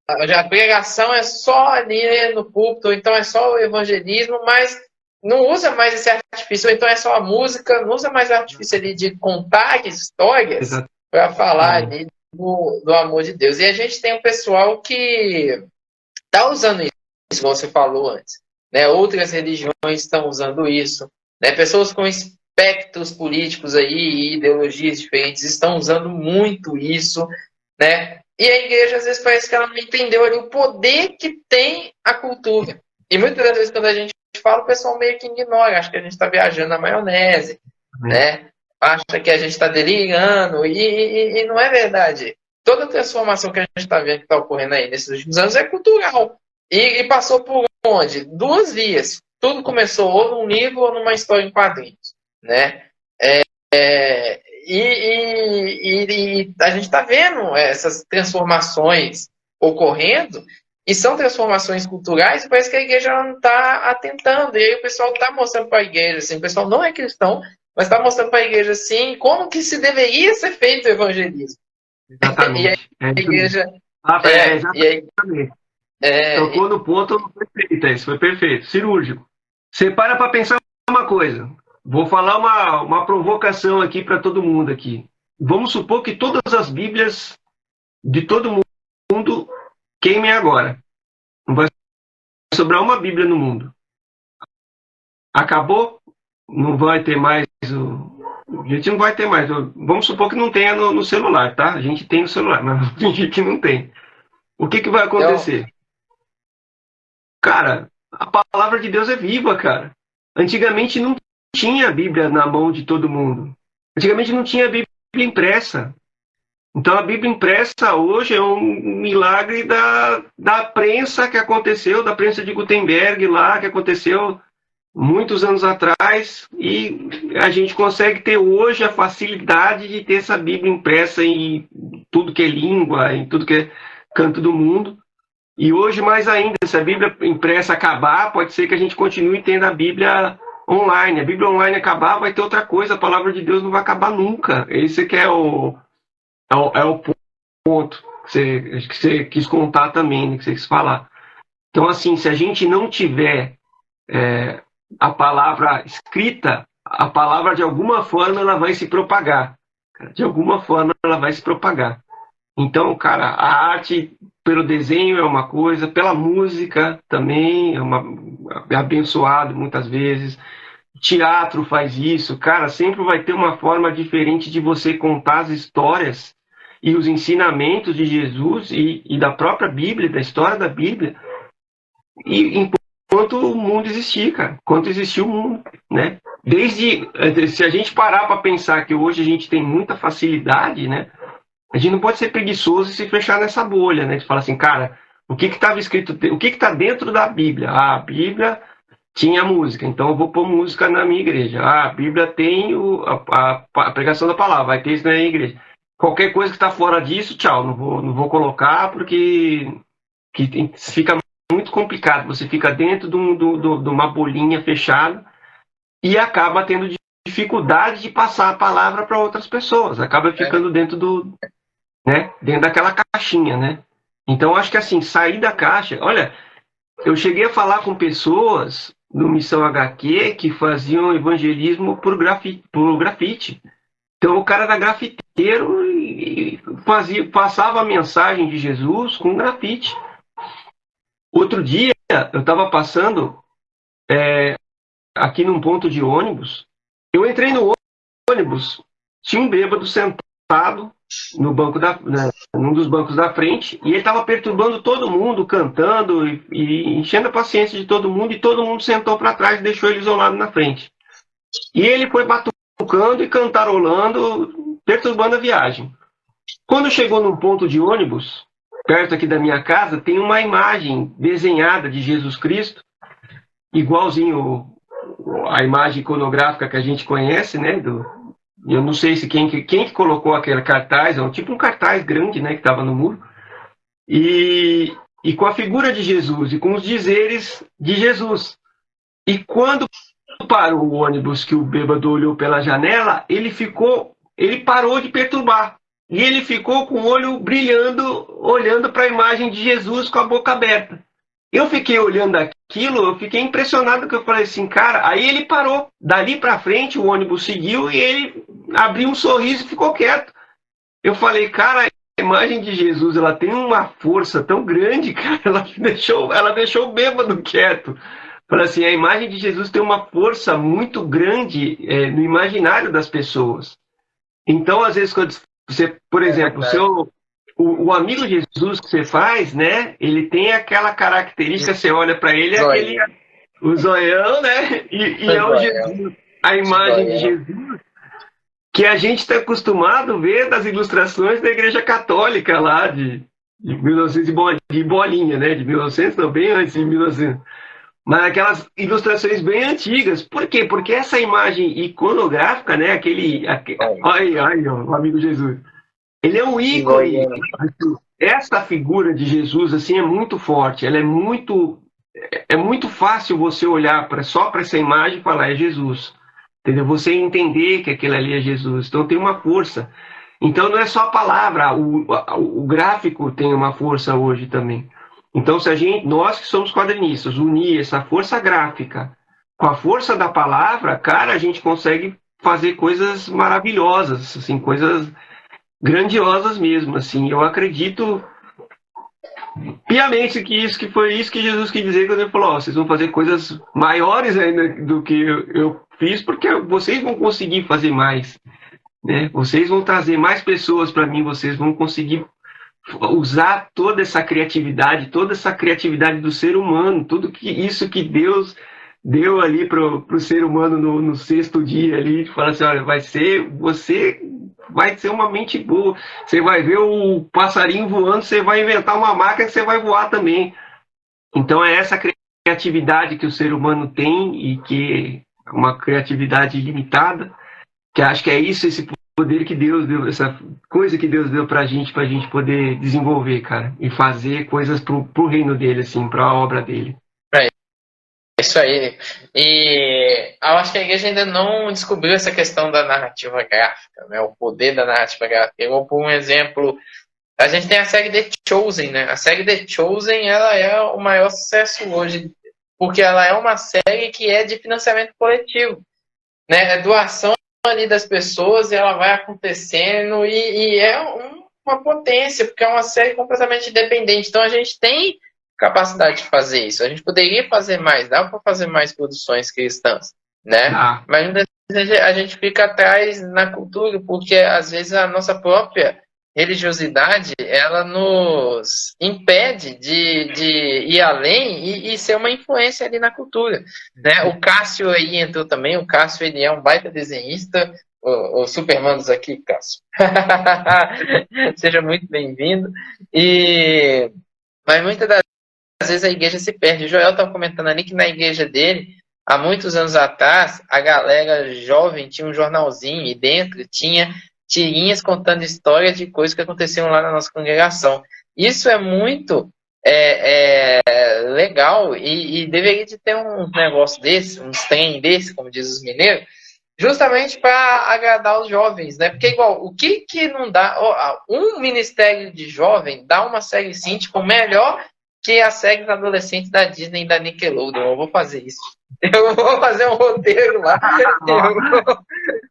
a pregação é só ali no púlpito, então é só o evangelismo, mas não usa mais esse artifício, ou então é só a música, não usa mais o artifício ali de contar histórias para falar ali do amor de Deus. E a gente tem um pessoal que está usando isso, como você falou antes. Né? Outras religiões estão usando isso. Né? Pessoas com espectros políticos aí e ideologias diferentes estão usando muito isso. Né? E a igreja, às vezes, parece que ela não entendeu ali o poder que tem a cultura. E muitas das vezes, quando a gente fala, o pessoal meio que ignora, acha que a gente está viajando na maionese, né? Acha que a gente está delirando, e não é verdade. Toda transformação que a gente está vendo que está ocorrendo aí nesses últimos anos é cultural. E passou por onde? Duas vias. Tudo começou ou num livro ou numa história em quadrinhos, né? E a gente está vendo essas transformações ocorrendo, e são transformações culturais, e parece que a igreja não está atentando. E aí o pessoal está mostrando para a igreja, assim, o pessoal não é cristão, mas está mostrando para a igreja, assim, como que se deveria ser feito o evangelismo. Exatamente. E a igreja... Exatamente. Tocou no ponto perfeito, isso foi perfeito. Cirúrgico. Você para pensar uma coisa. Vou falar uma provocação aqui para todo mundo aqui. Vamos supor que todas as Bíblias de todo mundo queimem agora. Não vai sobrar uma Bíblia no mundo. Acabou? Não vai ter mais. A gente não vai ter mais. Vamos supor que não tenha no celular, tá? A gente tem no celular, mas vamos fingir que não tem. O que vai acontecer? Cara, a palavra de Deus é viva, cara. Antigamente não tinha a Bíblia na mão de todo mundo. Antigamente não tinha a Bíblia impressa. Então, a Bíblia impressa hoje é um milagre da prensa que aconteceu, da prensa de Gutenberg lá, que aconteceu muitos anos atrás, e a gente consegue ter hoje a facilidade de ter essa Bíblia impressa em tudo que é língua, em tudo que é canto do mundo. E hoje, mais ainda, se a Bíblia impressa acabar, pode ser que a gente continue tendo a Bíblia online. A Bíblia online acabar, vai ter outra coisa, a palavra de Deus não vai acabar nunca. Esse que é o ponto que você quis contar também, né, que você quis falar. Então, assim, se a gente não tiver a palavra escrita, a palavra de alguma forma ela vai se propagar. De alguma forma ela vai se propagar. Então, cara, a arte pelo desenho é uma coisa, pela música também é abençoado muitas vezes. Teatro faz isso, cara, sempre vai ter uma forma diferente de você contar as histórias e os ensinamentos de Jesus e da própria Bíblia, da história da Bíblia, e enquanto o mundo existir, cara, enquanto existir o mundo, né? Se a gente parar para pensar que hoje a gente tem muita facilidade, né? A gente não pode ser preguiçoso e se fechar nessa bolha, né? De falar assim, cara, o que estava escrito, o que está dentro da Bíblia? Ah, a Bíblia tinha música, então eu vou pôr música na minha igreja. Ah, a Bíblia tem a pregação da palavra, vai ter isso na minha igreja. Qualquer coisa que está fora disso, tchau, não vou colocar porque fica muito complicado. Você fica dentro de uma bolinha fechada e acaba tendo dificuldade de passar a palavra para outras pessoas. Acaba ficando dentro daquela caixinha, né? Então, acho que assim, sair da caixa... Olha, eu cheguei a falar com pessoas no Missão HQ que faziam evangelismo por grafite. Então, o cara era grafiteiro e passava a mensagem de Jesus com grafite. Outro dia, eu estava passando aqui num ponto de ônibus. Eu entrei no ônibus, tinha um bêbado sentado no banco num dos bancos da frente, e ele estava perturbando todo mundo, cantando e enchendo a paciência de todo mundo, e todo mundo sentou para trás e deixou ele isolado na frente. E ele foi batucando e cantarolando, perturbando a viagem. Quando chegou num ponto de ônibus, perto aqui da minha casa, tem uma imagem desenhada de Jesus Cristo, igualzinho a imagem iconográfica que a gente conhece, né, eu não sei se quem que colocou aquele cartaz, é tipo um cartaz grande, né, que estava no muro, e com a figura de Jesus e com os dizeres de Jesus. E quando parou o ônibus, que o bêbado olhou pela janela, ele parou de perturbar. E ele ficou com o olho brilhando, olhando para a imagem de Jesus com a boca aberta. Eu fiquei olhando aquilo, eu fiquei impressionado, que eu falei assim, cara, aí ele parou. Dali para frente o ônibus seguiu e ele abriu um sorriso e ficou quieto. Eu falei, cara, a imagem de Jesus, ela tem uma força tão grande, cara, ela deixou o bêbado quieto. Falei assim, a imagem de Jesus tem uma força muito grande no imaginário das pessoas. Então, às vezes, quando você, por exemplo, o amigo Jesus que você faz, né? Ele tem aquela característica, você olha para ele, o zoião, né? E é o Jesus, a imagem de Jesus que a gente está acostumado a ver das ilustrações da Igreja Católica lá de 1900 de bolinha, né? De 1900, não, bem antes de 1900. Mas aquelas ilustrações bem antigas. Por quê? Porque essa imagem iconográfica, né? Olha, o amigo Jesus. Ele é um ícone. Essa figura de Jesus assim é muito forte. Ela é muito fácil você olhar só para essa imagem e falar é Jesus. Entendeu? Você entender que aquilo ali é Jesus. Então tem uma força. Então não é só a palavra. O gráfico tem uma força hoje também. Então se nós que somos quadrinistas, unir essa força gráfica com a força da palavra, cara, a gente consegue fazer coisas maravilhosas, assim, coisas grandiosas mesmo, assim. Eu acredito piamente que foi isso que Jesus quis dizer quando ele falou, vocês vão fazer coisas maiores ainda do que eu fiz, porque vocês vão conseguir fazer mais, né? Vocês vão trazer mais pessoas para mim, vocês vão conseguir usar toda essa criatividade do ser humano, isso que Deus deu ali para o ser humano no sexto dia ali, de falar assim, olha, vai ser, você vai ser uma mente boa. Você vai ver o passarinho voando, você vai inventar uma máquina que você vai voar também. Então é essa criatividade que o ser humano tem e que é uma criatividade limitada, que acho que é isso, esse poder que Deus deu, essa coisa que Deus deu pra gente poder desenvolver, cara, e fazer coisas pro reino dele, assim, pra obra dele. Isso aí. E eu acho que a igreja ainda não descobriu essa questão da narrativa gráfica, né? O poder da narrativa gráfica. Eu vou por um exemplo. A gente tem a série The Chosen, né? A série The Chosen, ela é o maior sucesso hoje, porque ela é uma série que é de financiamento coletivo, né? É doação ali das pessoas e ela vai acontecendo e é uma potência, porque é uma série completamente independente. Então a gente tem capacidade de fazer isso. A gente poderia fazer mais, dá para fazer mais produções cristãs, né? Mas muitas vezes a gente fica atrás na cultura, porque às vezes a nossa própria religiosidade, ela nos impede de ir além e ser uma influência ali na cultura, né? O Cássio aí entrou também. O Cássio, ele é um baita desenhista. O Supermanos aqui, Cássio. Seja muito bem-vindo. Mas muitas das vezes a igreja se perde. O Joel estava comentando ali que na igreja dele, há muitos anos atrás, a galera jovem tinha um jornalzinho e dentro tinha tirinhas contando histórias de coisas que aconteciam lá na nossa congregação. Isso é muito legal e deveria de ter um negócio desse, um trem desse, como diz os mineiros, justamente para agradar os jovens, né? Porque igual, o que não dá... Um ministério de jovem dá uma série sim, tipo, melhor que as séries adolescentes da Disney e da Nickelodeon. Eu vou fazer isso. Eu vou fazer um roteiro lá.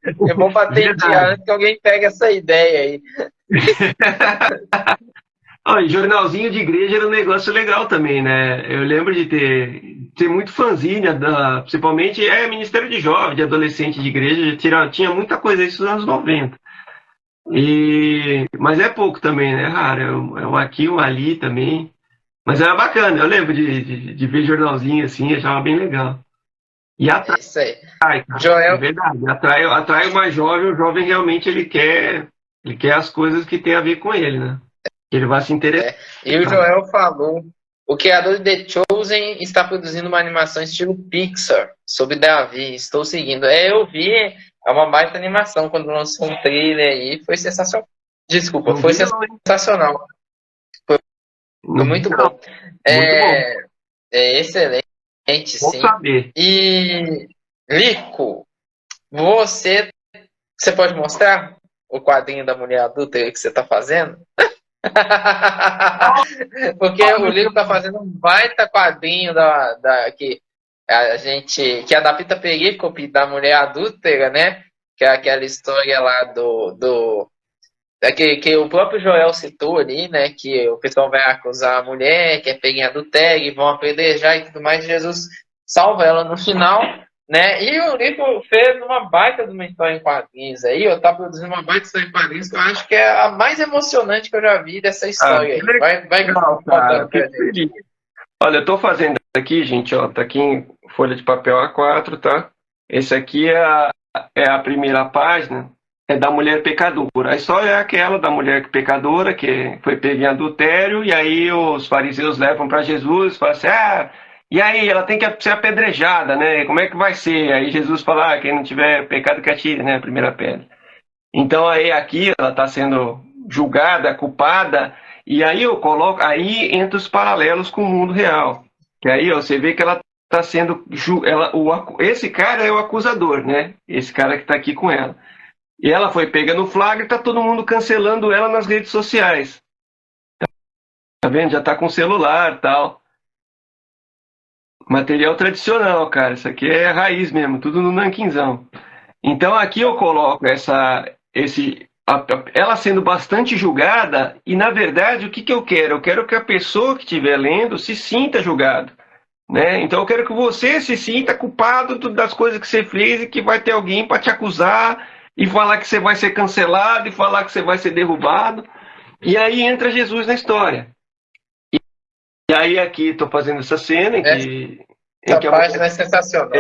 Eu vou patentear antes que alguém pegue essa ideia aí. Olha, jornalzinho de igreja era um negócio legal também, né? Eu lembro de ter muito fanzine, principalmente Ministério de Jovem, de adolescente de igreja, tinha muita coisa isso nos anos 90. Mas é pouco também, né? Raro, é um aqui, um ali também. Mas era bacana, eu lembro de ver jornalzinho assim, achava bem legal. E atrai, isso aí. cara, Joel... é verdade, atrai o mais jovem, o jovem realmente ele quer as coisas que tem a ver com ele, né? Ele vai se interessar. E o Joel falou, o criador de The Chosen está produzindo uma animação estilo Pixar sobre Davi. Estou seguindo. Eu vi, é uma baita animação quando lançou um trailer aí, foi sensacional. Desculpa, foi sensacional. Foi muito bom. É excelente, sim. Saber. E, Lico, você pode mostrar o quadrinho da mulher adulta que você está fazendo? Porque o Lico tá fazendo um baita quadrinho que adapta a perícope da mulher adúltera, né? Que é aquela história lá que o próprio Joel citou ali, né? Que o pessoal vai acusar a mulher, que é pega em adultério, e vão apedrejar e tudo mais. Jesus salva ela no final, né? E o Lico fez uma baita de uma história em quadrinhos aí. Eu tá produzindo uma baita história em quadrinhos que eu acho que é a mais emocionante que eu já vi dessa história aí. Vai contando pra gente. Olha, eu tô fazendo aqui, gente, ó, tá aqui em folha de papel A4, tá? Esse aqui é a primeira página, é da mulher pecadora. A história é aquela da mulher pecadora que foi pega em adultério, e aí os fariseus levam para Jesus e falam assim, e aí ela tem que ser apedrejada, né? Como é que vai ser? Aí Jesus fala, quem não tiver pecado que atire, né? A primeira pedra. Então aí aqui ela está sendo julgada, culpada, e aí eu coloco, aí entra os paralelos com o mundo real. Que aí você vê que ela está sendo, esse cara é o acusador, né? Esse cara que está aqui com ela. E ela foi pega no flagra e está todo mundo cancelando ela nas redes sociais. Tá vendo? Já está com celular e tal. Material tradicional, cara. Isso aqui é raiz mesmo, tudo no nanquinzão. Então aqui eu coloco ela sendo bastante julgada, e na verdade o que eu quero? Eu quero que a pessoa que estiver lendo se sinta julgado, né? Então eu quero que você se sinta culpado das coisas que você fez, e que vai ter alguém para te acusar e falar que você vai ser cancelado e falar que você vai ser derrubado. E aí entra Jesus na história. E aí aqui estou fazendo essa cena essa página é sensacional.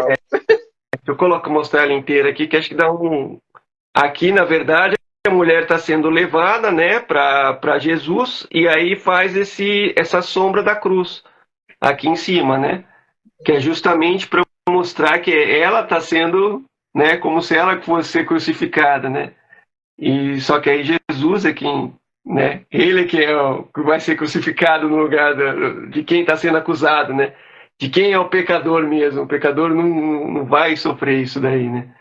Eu mostrar ela inteira aqui, que acho que dá um... Aqui, na verdade, a mulher está sendo levada, né, para Jesus, e aí faz essa sombra da cruz aqui em cima, né? Que é justamente para mostrar que ela está sendo, né, como se ela fosse ser crucificada, né? E só que aí Jesus é quem, né? Ele é que que vai ser crucificado no lugar de quem está sendo acusado, né? De quem é o pecador mesmo. O pecador não vai sofrer isso daí, né?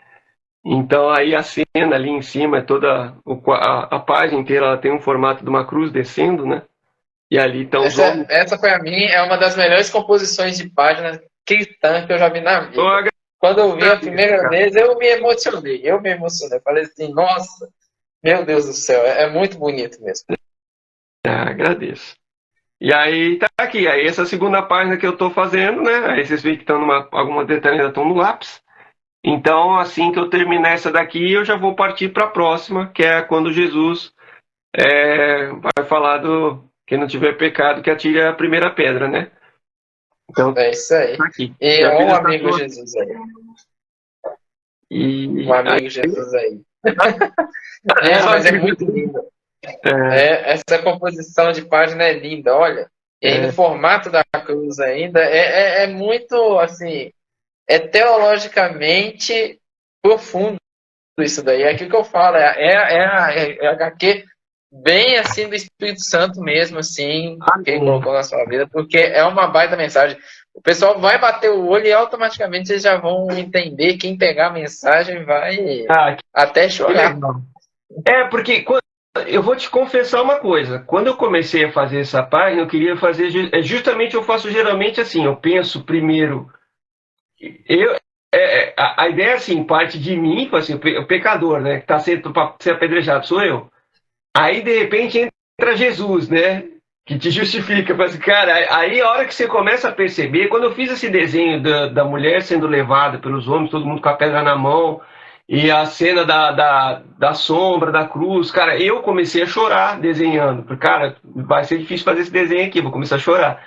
Então aí a cena ali em cima é toda a página inteira, ela tem um formato de uma cruz descendo, né? E ali estão os homens. Essa para mim é uma das melhores composições de página cristã que eu já vi na vida. Eu Quando eu vi a primeira cara. vez, eu me emocionei. Falei assim, nossa, meu Deus do céu, é muito bonito mesmo. Agradeço. E aí tá aqui, aí essa segunda página que eu estou fazendo, né? Aí vocês veem que estão algumas detalhes ainda estão no lápis. Então, assim que eu terminar essa daqui, eu já vou partir para a próxima, que é quando Jesus vai falar do quem não tiver pecado, que atire a primeira pedra, né? Então, É isso aí. tá aqui. E Já olha fiz o essa amigo duas. Jesus aí. E O amigo Jesus aí. só Mas é que- muito lindo. Essa composição de página é linda, olha. E aí no formato da cruz ainda, é muito, assim, é teologicamente profundo isso daí. É aquilo que eu falo, é a HQ bem assim do Espírito Santo mesmo, assim, que ele colocou na sua vida, porque é uma baita mensagem. O pessoal vai bater o olho e automaticamente eles já vão entender. Quem pegar a mensagem vai até que chorar. legal. Porque eu vou te confessar uma coisa. Quando eu comecei a fazer essa página, eu queria fazer. Justamente eu faço geralmente assim: eu penso primeiro. A ideia, assim, parte de mim, assim, o pecador, né? Que está sendo para ser apedrejado, sou eu. Aí, de repente, entra Jesus, né? Que te justifica. Assim, cara, aí a hora que você começa a perceber, quando eu fiz esse desenho da mulher sendo levada pelos homens, todo mundo com a pedra na mão, e a cena da sombra, da cruz, cara, eu comecei a chorar desenhando. Porque, cara, vai ser difícil fazer esse desenho aqui, vou começar a chorar.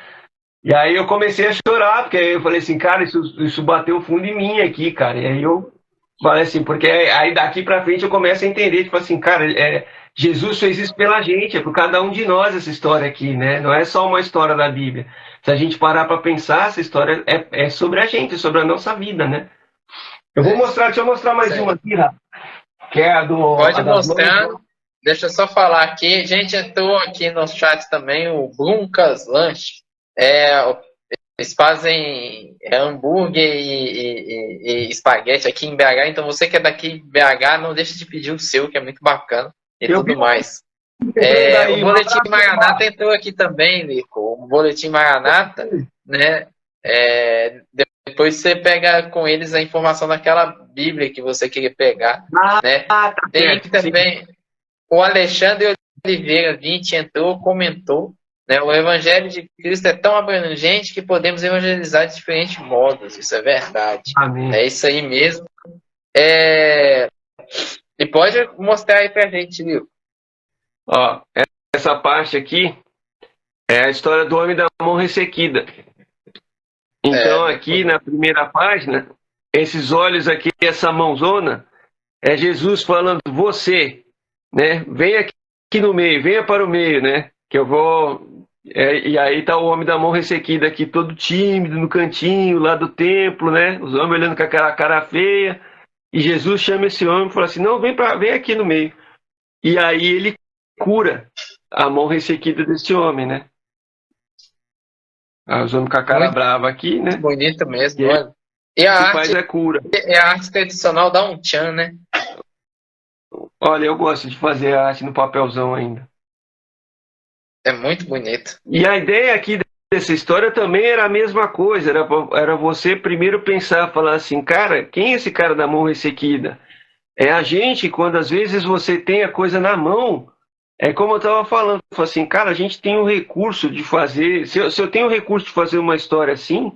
E aí eu comecei a chorar, porque eu falei assim, cara, isso bateu fundo em mim aqui, cara. E aí eu falei assim, porque aí daqui pra frente eu começo a entender, tipo assim, cara, Jesus fez isso pela gente, é por cada um de nós essa história aqui, né? Não é só uma história da Bíblia. Se a gente parar pra pensar, essa história é sobre a gente, sobre a nossa vida, né? Eu vou mostrar, deixa eu mostrar mais uma aqui, Rafa, que é a do... Pode mostrar. Deixa eu só falar aqui. Gente, entrou aqui no chat também o Bruncas Lanche. Eles fazem hambúrguer e espaguete aqui em BH. Então, você que é daqui de BH, não deixe de pedir o seu, que é muito bacana. E tudo mais. O Boletim Maranata entrou aqui também, Nico. O Boletim Maranata, né? Depois você pega com eles a informação daquela Bíblia que você queria pegar, né? Tem também o Alexandre Oliveira 20 entrou, comentou, né? O Evangelho de Cristo é tão abrangente que podemos evangelizar de diferentes modos. Isso é verdade. Amém. É isso aí mesmo. E pode mostrar aí pra gente, Nico. Ó, essa parte aqui é a história do homem da mão ressequida. Então, aqui na primeira página, esses olhos aqui, essa mãozona, é Jesus falando, você, né? Vem aqui no meio, venha para o meio, né? Que eu vou... e aí tá o homem da mão ressequida aqui, todo tímido, no cantinho, lá do templo, né? Os homens olhando com aquela cara feia. E Jesus chama esse homem e fala assim, não, vem aqui no meio. E aí ele cura a mão ressequida desse homem, né? Os homens com a cara brava aqui, né? Muito bonito mesmo, e olha. E a arte faz a cura. É a arte tradicional da Unchan, né? Olha, eu gosto de fazer a arte no papelzão ainda. É muito bonito. E a ideia aqui dessa história também era a mesma coisa. Era você primeiro pensar, falar assim, cara, quem é esse cara da mão ressequida? É a gente, quando às vezes você tem a coisa na mão, é como eu estava falando, assim, cara, a gente tem o recurso de fazer, se eu tenho o recurso de fazer uma história assim,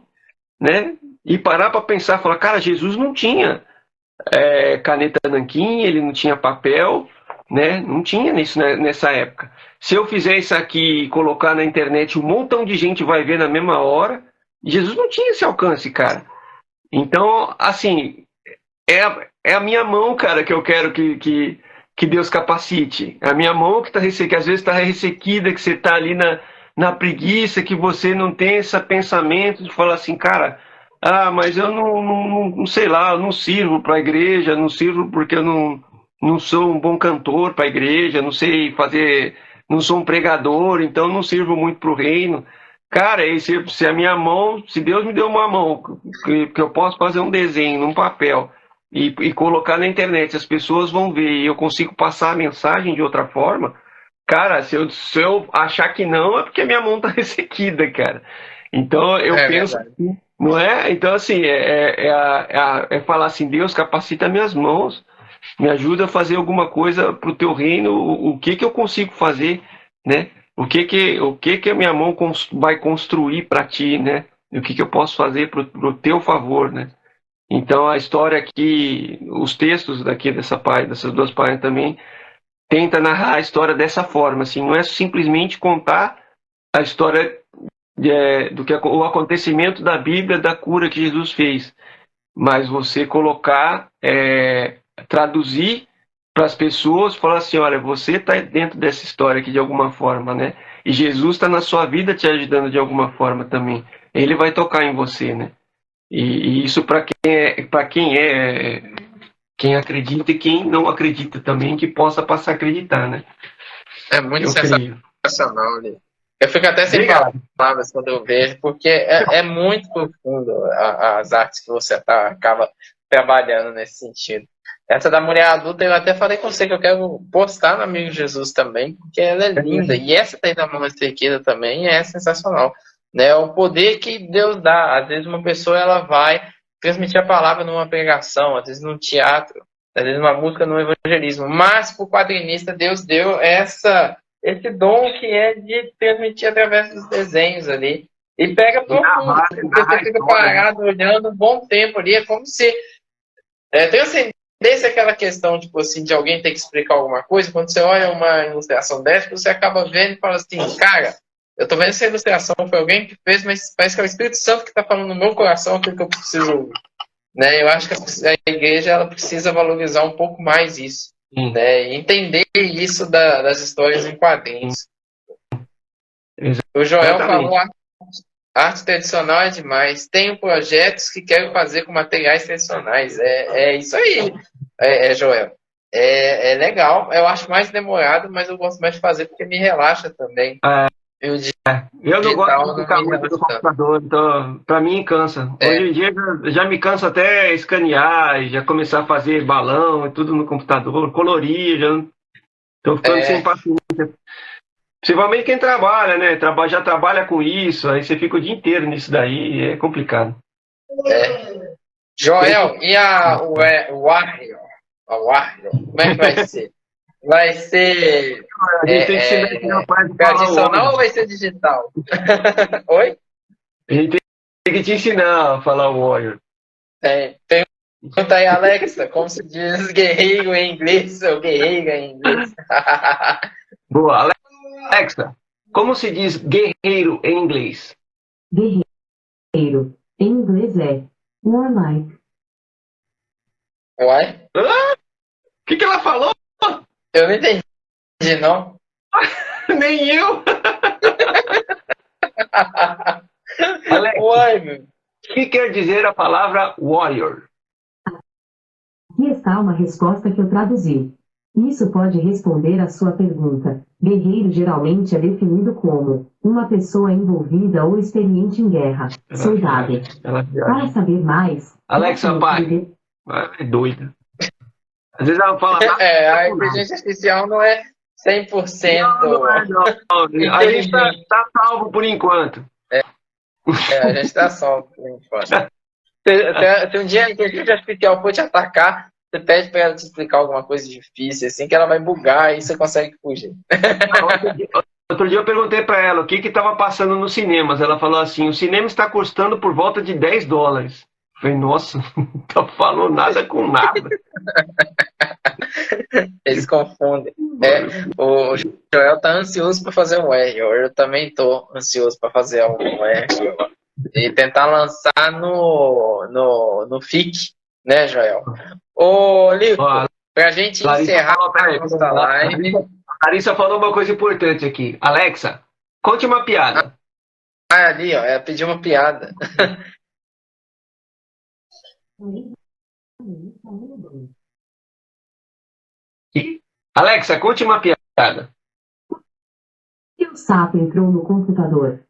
né, e parar para pensar, falar, cara, Jesus não tinha caneta nanquim, ele não tinha papel, né, não tinha isso nessa época. Se eu fizer isso aqui e colocar na internet, um montão de gente vai ver na mesma hora, Jesus não tinha esse alcance, cara. Então, assim, é a minha mão, cara, que eu quero que que Deus capacite. A minha mão que está ressequida, às vezes está ressequida, que você está ali na preguiça, que você não tem esse pensamento de falar assim, cara, mas eu não sei lá, eu não sirvo para a igreja, não sirvo porque eu não sou um bom cantor para a igreja, não sei fazer, não sou um pregador, então não sirvo muito para o reino. Cara, se a minha mão, se Deus me deu uma mão, que eu posso fazer um desenho num papel e colocar na internet, as pessoas vão ver e eu consigo passar a mensagem de outra forma, cara, se eu achar que não, é porque minha mão tá ressequida, cara. Então eu penso, verdade. não é? Então, assim, é falar assim, Deus capacita minhas mãos, me ajuda a fazer alguma coisa para o teu reino, o que que eu consigo fazer, né? O que que a minha mão vai construir para ti, né? E o que que eu posso fazer para o teu favor, né? Então a história aqui, os textos daqui dessas duas páginas também tenta narrar a história dessa forma, assim, não é simplesmente contar a história o acontecimento da Bíblia da cura que Jesus fez, mas você colocar, traduzir para as pessoas, falar assim, olha, você está dentro dessa história aqui de alguma forma, né? E Jesus está na sua vida te ajudando de alguma forma também. Ele vai tocar em você, né? E isso quem acredita e quem não acredita também, que possa passar a acreditar, né? É muito Eu creio. sensacional, né? Eu fico até sem Obrigado. palavras quando eu vejo, porque é muito profundo as artes que você acaba trabalhando nesse sentido. Essa da mulher adulta, eu até falei com você que eu quero postar no Amigo Jesus também, porque ela é linda. E essa daí da mão ressequida também é sensacional. Né? O poder que Deus dá. Às vezes uma pessoa ela vai transmitir a palavra numa pregação, às vezes num teatro, às vezes numa música, num evangelismo. Mas para o quadrinista, Deus deu esse dom que é de transmitir através dos desenhos ali. E pega profundo, porque você fica parado olhando um bom tempo ali, é como se transcendesse aquela questão, tipo assim, de alguém ter que explicar alguma coisa. Quando você olha uma ilustração dessa, você acaba vendo e fala assim, cara, eu tô vendo essa ilustração, foi alguém que fez, mas parece que é o Espírito Santo que tá falando no meu coração aquilo que eu preciso ouvir. Né? Eu acho que a igreja ela precisa valorizar um pouco mais isso. Né? E entender isso das histórias em quadrinhos. O Joel falou, arte tradicional é demais. Tenho projetos que quero fazer com materiais tradicionais. É isso aí, Joel. É legal. Eu acho mais demorado, mas eu gosto mais de fazer porque me relaxa também. Eu não gosto de ficar muito no computador, então para mim cansa. Hoje em dia já me cansa até escanear, já começar a fazer balão e tudo no computador, colorir, já estou ficando sem paciência. Principalmente quem trabalha, né? Já trabalha com isso, aí você fica o dia inteiro nisso daí, é complicado. Joel, e o Warrior? Como é que vai ser? Vai ser tradicional ou vai ser digital? Oi? A gente tem que te ensinar a falar o Warrior. Pergunta aí, Alexa, como se diz guerreiro em inglês ou guerreira em inglês? Boa, Alexa, como se diz guerreiro em inglês? Guerreiro, em inglês é warlike. Uai? O que ela falou? Eu não entendi, não. Nem eu. Alexa, uai, meu. O que quer dizer a palavra warrior? Aqui está uma resposta que eu traduzi. Isso pode responder à sua pergunta. Guerreiro geralmente é definido como uma pessoa envolvida ou experiente em guerra. Soldado. Para saber mais... Alexa, pai. É doida. Às vezes ela fala... a inteligência artificial não é 100%... Não. A gente está salvo por enquanto. A gente está salvo por enquanto. Se um dia a inteligência artificial for te atacar, você pede para ela te explicar alguma coisa difícil, assim, que ela vai bugar e você consegue fugir. Outro dia eu perguntei para ela o que estava passando nos cinemas. Ela falou assim, o cinema está custando por volta de $10. Eu falei, nossa, não tá falando nada com nada. Eles confundem. O Joel tá ansioso para fazer um R. Eu também tô ansioso para fazer um R. E tentar lançar no FIC, né, Joel? Ô, Lico, Pra gente Larissa encerrar falou, a peraí, nossa live. Larissa falou uma coisa importante aqui. Alexa, conte uma piada. Ah, ali, ó, ela pediu uma piada. Alexa, conte uma piada. E o sapo entrou no computador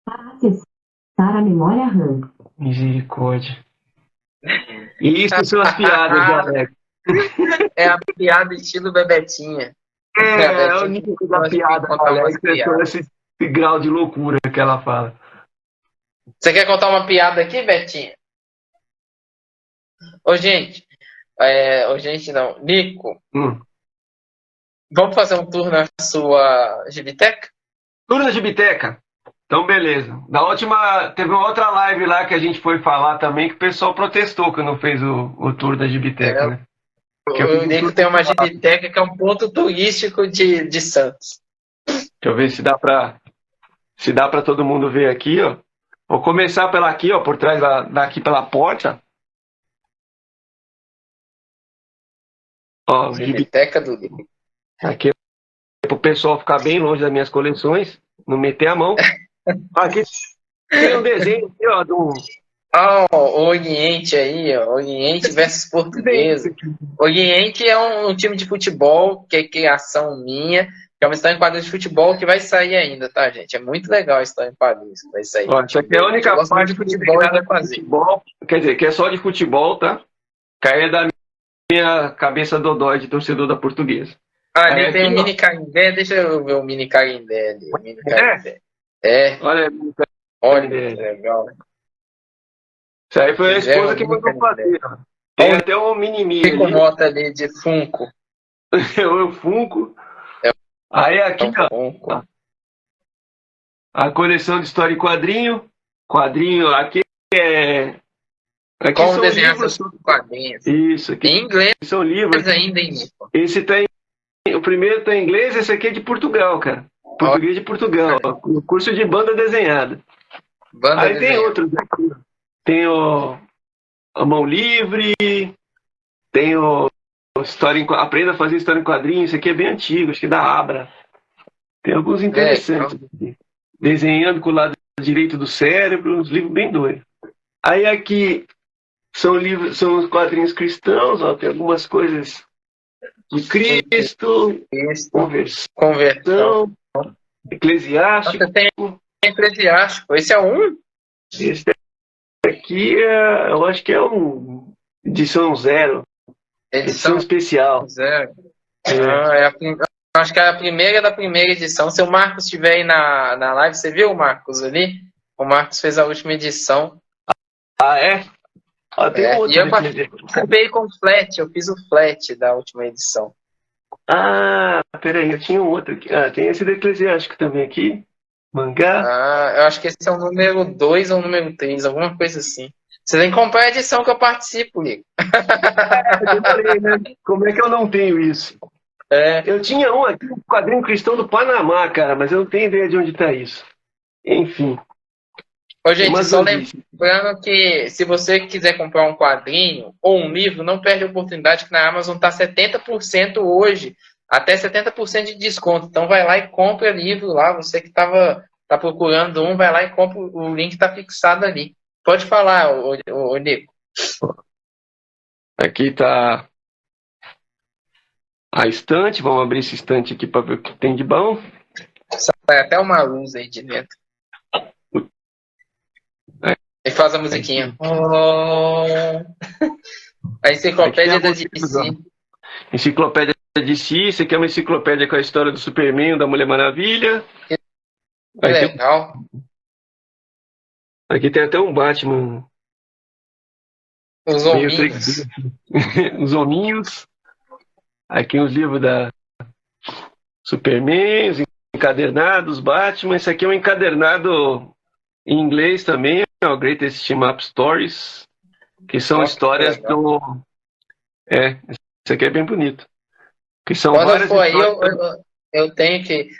para acessar a memória RAM. Misericórdia. E isso são as piadas do Alex. É a piada estilo Bebetinha. É o nível da gosta de piada do contar umas Alex, é todo piadas. esse grau de loucura que ela fala. Você quer contar uma piada aqui, Betinha? Ô, gente. Ô, gente, não. Nico, vamos fazer um tour na sua gibiteca? Turno de Biteca. Então, beleza. Da última, teve uma outra live lá que a gente foi falar também que o pessoal protestou que não fez o tour da Gibiteca, né? Que eu fiz O um Nico tour tem uma lá. gibiteca que é um ponto turístico de Santos. Deixa eu ver se dá para todo mundo ver aqui, ó. Vou começar pela aqui, ó, por trás daqui pela porta. Ó, Gibiteca do Nico. aqui para o pessoal ficar bem longe das minhas coleções, não meter a mão. Aqui tem um desenho aqui, ó, O Oriente aí, ó. Oriente versus Portuguesa. Oriente é um time de futebol que é criação minha, que é uma história em quadrinhos de futebol que vai sair ainda, tá, gente? É muito legal a história em quadrinhos que vai sair. Ó, isso aqui é a única parte de futebol que vai fazer. Futebol, quer dizer, que é só de futebol, tá? Caia da minha cabeça dodói de torcedor da Portuguesa. Ali Aí tem aqui, o mini Carindé, deixa eu ver o mini Carindé ali. O mini Carindé. Olha, Olha que legal. isso aí foi a esposa que mandou fazer. Ó. Tem até um mini Fica ali. nota ali de Funko. O Funko. Aí aqui, ó, a coleção de história em quadrinho. Quadrinho, aqui é... Aqui como são desenhar livros. seus quadrinhos. Isso, aqui Em inglês são livros. ainda, hein, Nico? Esse tá o primeiro tá em inglês, esse aqui é de Portugal, cara. Português de Portugal. Ó, o curso de banda desenhada. Aí tem outros aqui. Tem a Mão Livre, tem Aprenda a fazer história em quadrinhos, isso aqui é bem antigo, acho que é da Abra. Tem alguns interessantes aqui. Desenhando com o lado direito do cérebro, uns livros bem doidos. Aí aqui são os quadrinhos cristãos, ó, tem algumas coisas de Cristo, conversão, eclesiástico. Nossa, tem eclesiástico. Esse é um? Esse aqui eu acho que é um edição 0. Edição especial. 0. Acho que é a primeira da primeira edição. Se o Marcos estiver aí na live, você viu o Marcos ali? O Marcos fez a última edição. Ah, é? Ah, tem outro. E eu acabei com o flat, eu fiz o flat da última edição. Ah, peraí, eu tinha um outro aqui. Ah, tem esse do Eclesiástico também aqui. Mangá. Eu acho que esse é o número 2 ou o número 3, alguma coisa assim. Você tem que comprar a edição que eu participo, Lico. Eu falei, né? Como é que eu não tenho isso? Eu tinha um aqui, um quadrinho cristão do Panamá, cara, mas eu não tenho ideia de onde está isso. Enfim. Ô, gente, só lembrando que se você quiser comprar um quadrinho ou um livro, não perde a oportunidade que na Amazon está 70% hoje, até 70% de desconto. Então vai lá e compra livro lá, você que tá procurando um, vai lá e compra, o link está fixado ali. Pode falar, ô Nico. Aqui está a estante, vamos abrir esse estante aqui para ver o que tem de bom. Sai até uma luz aí de dentro. E faz a musiquinha. A enciclopédia da DC. Enciclopédia da DC. Isso aqui é uma enciclopédia com a história do Superman, da Mulher Maravilha. Que legal. Aqui tem até um Batman. Os hominhos. Os hominhos. Aqui uns livros da Superman, os encadernados, Batman. Esse aqui é um encadernado em inglês também, o Greatest Team Up Stories, que são histórias do... Isso aqui é bem bonito. Que são quando várias for aí, histórias... eu tenho que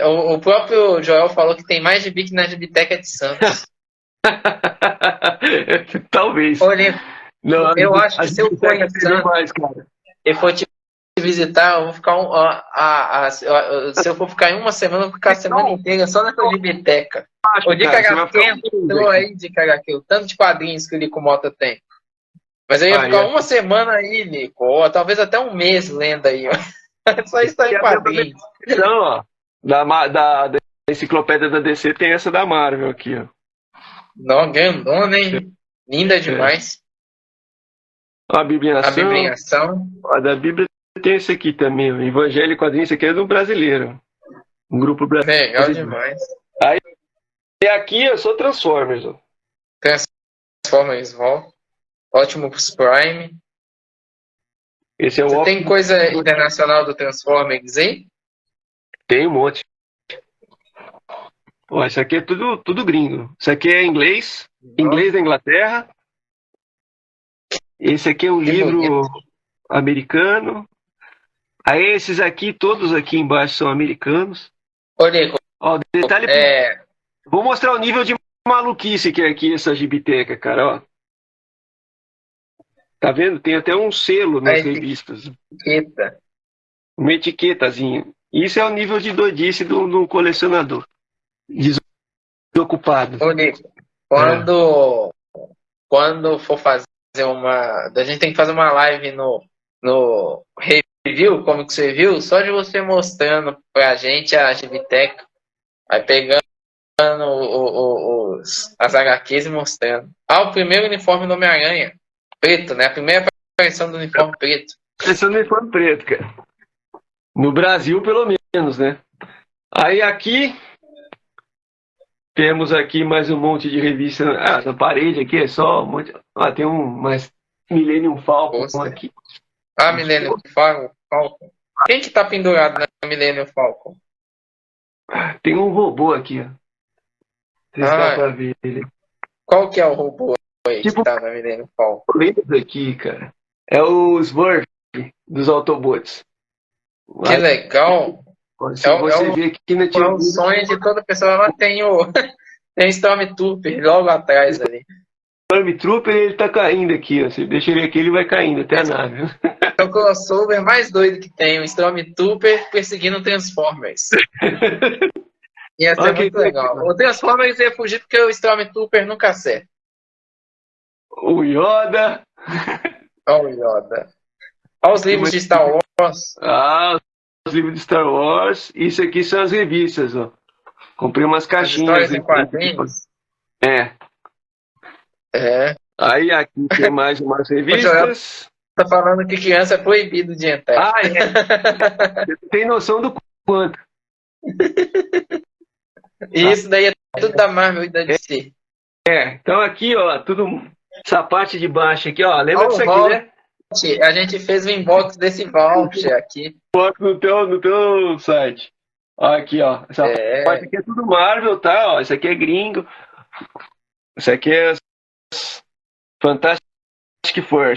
o próprio Joel falou que tem mais gibi que na Gibiteca de Santos. Talvez. Olha, não, eu acho que se eu for em Santos... mais, cara. e for te visitar, eu vou ficar se eu for ficar em uma semana, eu vou ficar a semana inteira só nessa biblioteca. O Dica HQ entrou aí, Dica HQ, o tanto de quadrinhos que o Lico Mota tem. Mas eu ia ficar uma semana aí, Lico, ou talvez até um mês lendo aí. Só isso aí em quadrinhos. Então, ó, da enciclopédia da DC tem essa da Marvel aqui, ó. Não, grandona, hein? Linda demais. A bibliação. A bibliação. A da Bíblia tem esse aqui também, o Evangelho e Quadrinhos. Esse aqui é do brasileiro. Um grupo brasileiro. Legal demais. Aí, e aqui eu sou Transformers, ó. Transformers Vol. Optimus Prime. Esse é o Você tem coisa internacional do Transformers aí? Tem um monte. Ó, isso aqui é tudo gringo. Isso aqui é inglês da Inglaterra. Esse aqui é um livro americano. Aí esses aqui, todos aqui embaixo são americanos. Olha, ó, detalhe. Vou mostrar o nível de maluquice que é aqui essa gibiteca, cara, ó. Tá vendo? Tem até um selo nas revistas. Etiqueta. Uma etiquetazinha. Isso é o nível de doidice do colecionador. Desocupado. Olha, quando for fazer a gente tem que fazer uma live no review, como que você viu, só de você mostrando pra gente a gibiteca, aí pegando as HQs e mostrando. O primeiro uniforme do Homem-Aranha, preto, né? A primeira aparição do uniforme preto. Esse é o uniforme preto, cara. No Brasil, pelo menos, né? Aí aqui temos aqui mais um monte de revista. Na parede aqui é só um monte. Tem mais Millennium Falcon aqui. Millennium Falcon. Quem que tá pendurado na Millennium Falcon? Tem um robô aqui, ó. Não sei se dá pra ver ele. Qual que é o robô aí que tá na Millennium Falcon? Lembra aqui, cara. É o Smurf dos Autobots. Que legal! É um sonho de toda pessoa. Ela tem o Stormtrooper logo atrás ali. Stormtrooper, ele tá caindo aqui, ó. Você deixa ele aqui, ele vai caindo até a nave. É o crossover mais doido que tem, o Stormtrooper perseguindo Transformers. Ia ser muito legal. O Transformers ia fugir porque o Stormtrooper nunca acerta. O Yoda. Olha o Yoda. Olha os livros de Star Wars. Os livros de Star Wars. Isso aqui são as revistas, ó. Comprei umas caixinhas. Histórias em quadrinhos. Aí aqui tem mais umas revistas. Tá falando que criança é proibido de entrar. Você tem noção do quanto. E isso daí é tudo da Marvel e da DC. Então aqui, ó, tudo. Essa parte de baixo aqui, ó. Lembra disso aqui, né? A gente fez o inbox desse voucher aqui. No teu site. Ó, aqui, ó. Essa parte aqui é tudo Marvel, tá? Ó, isso aqui é gringo. Isso aqui é Fantastic Four.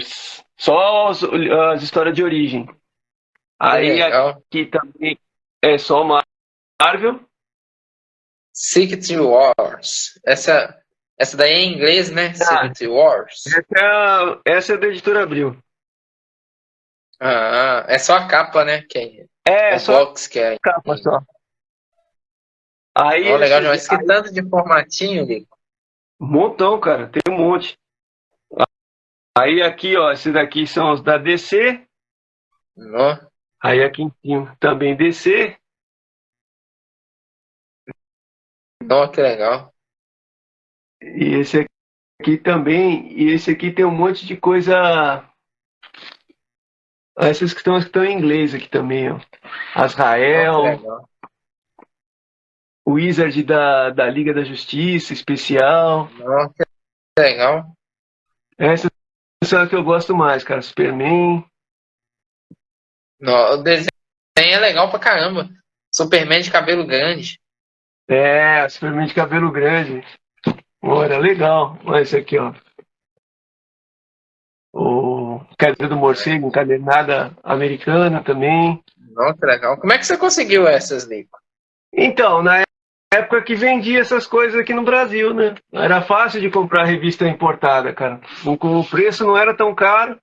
Só as histórias de origem. Aí aqui também é só Marvel. Secret Wars. Essa daí é em inglês, né? Secret Wars. Essa é da Editora Abril. É só a capa, né? É só box que é a capa só. Aí legal demais. Que tanto de formatinho, Lico. Um montão, cara. Tem um monte. Aí aqui, ó, esses daqui são os da DC. Aí aqui em cima também DC. Que legal. E esse aqui também. E esse aqui tem um monte de coisa. Essas que estão em inglês aqui também, ó. Azrael. O Wizard da Liga da Justiça Especial. Que legal. Essas são as que eu gosto mais, cara. Superman. O desenho é legal pra caramba. Superman de cabelo grande. Superman de cabelo grande. Olha, legal. Olha esse aqui, ó. O Queda do Morcego, encadernada americana também. Que legal. Como é que você conseguiu essas, Lico? Então, na época que vendia essas coisas aqui no Brasil, né? Era fácil de comprar revista importada, cara. O preço não era tão caro.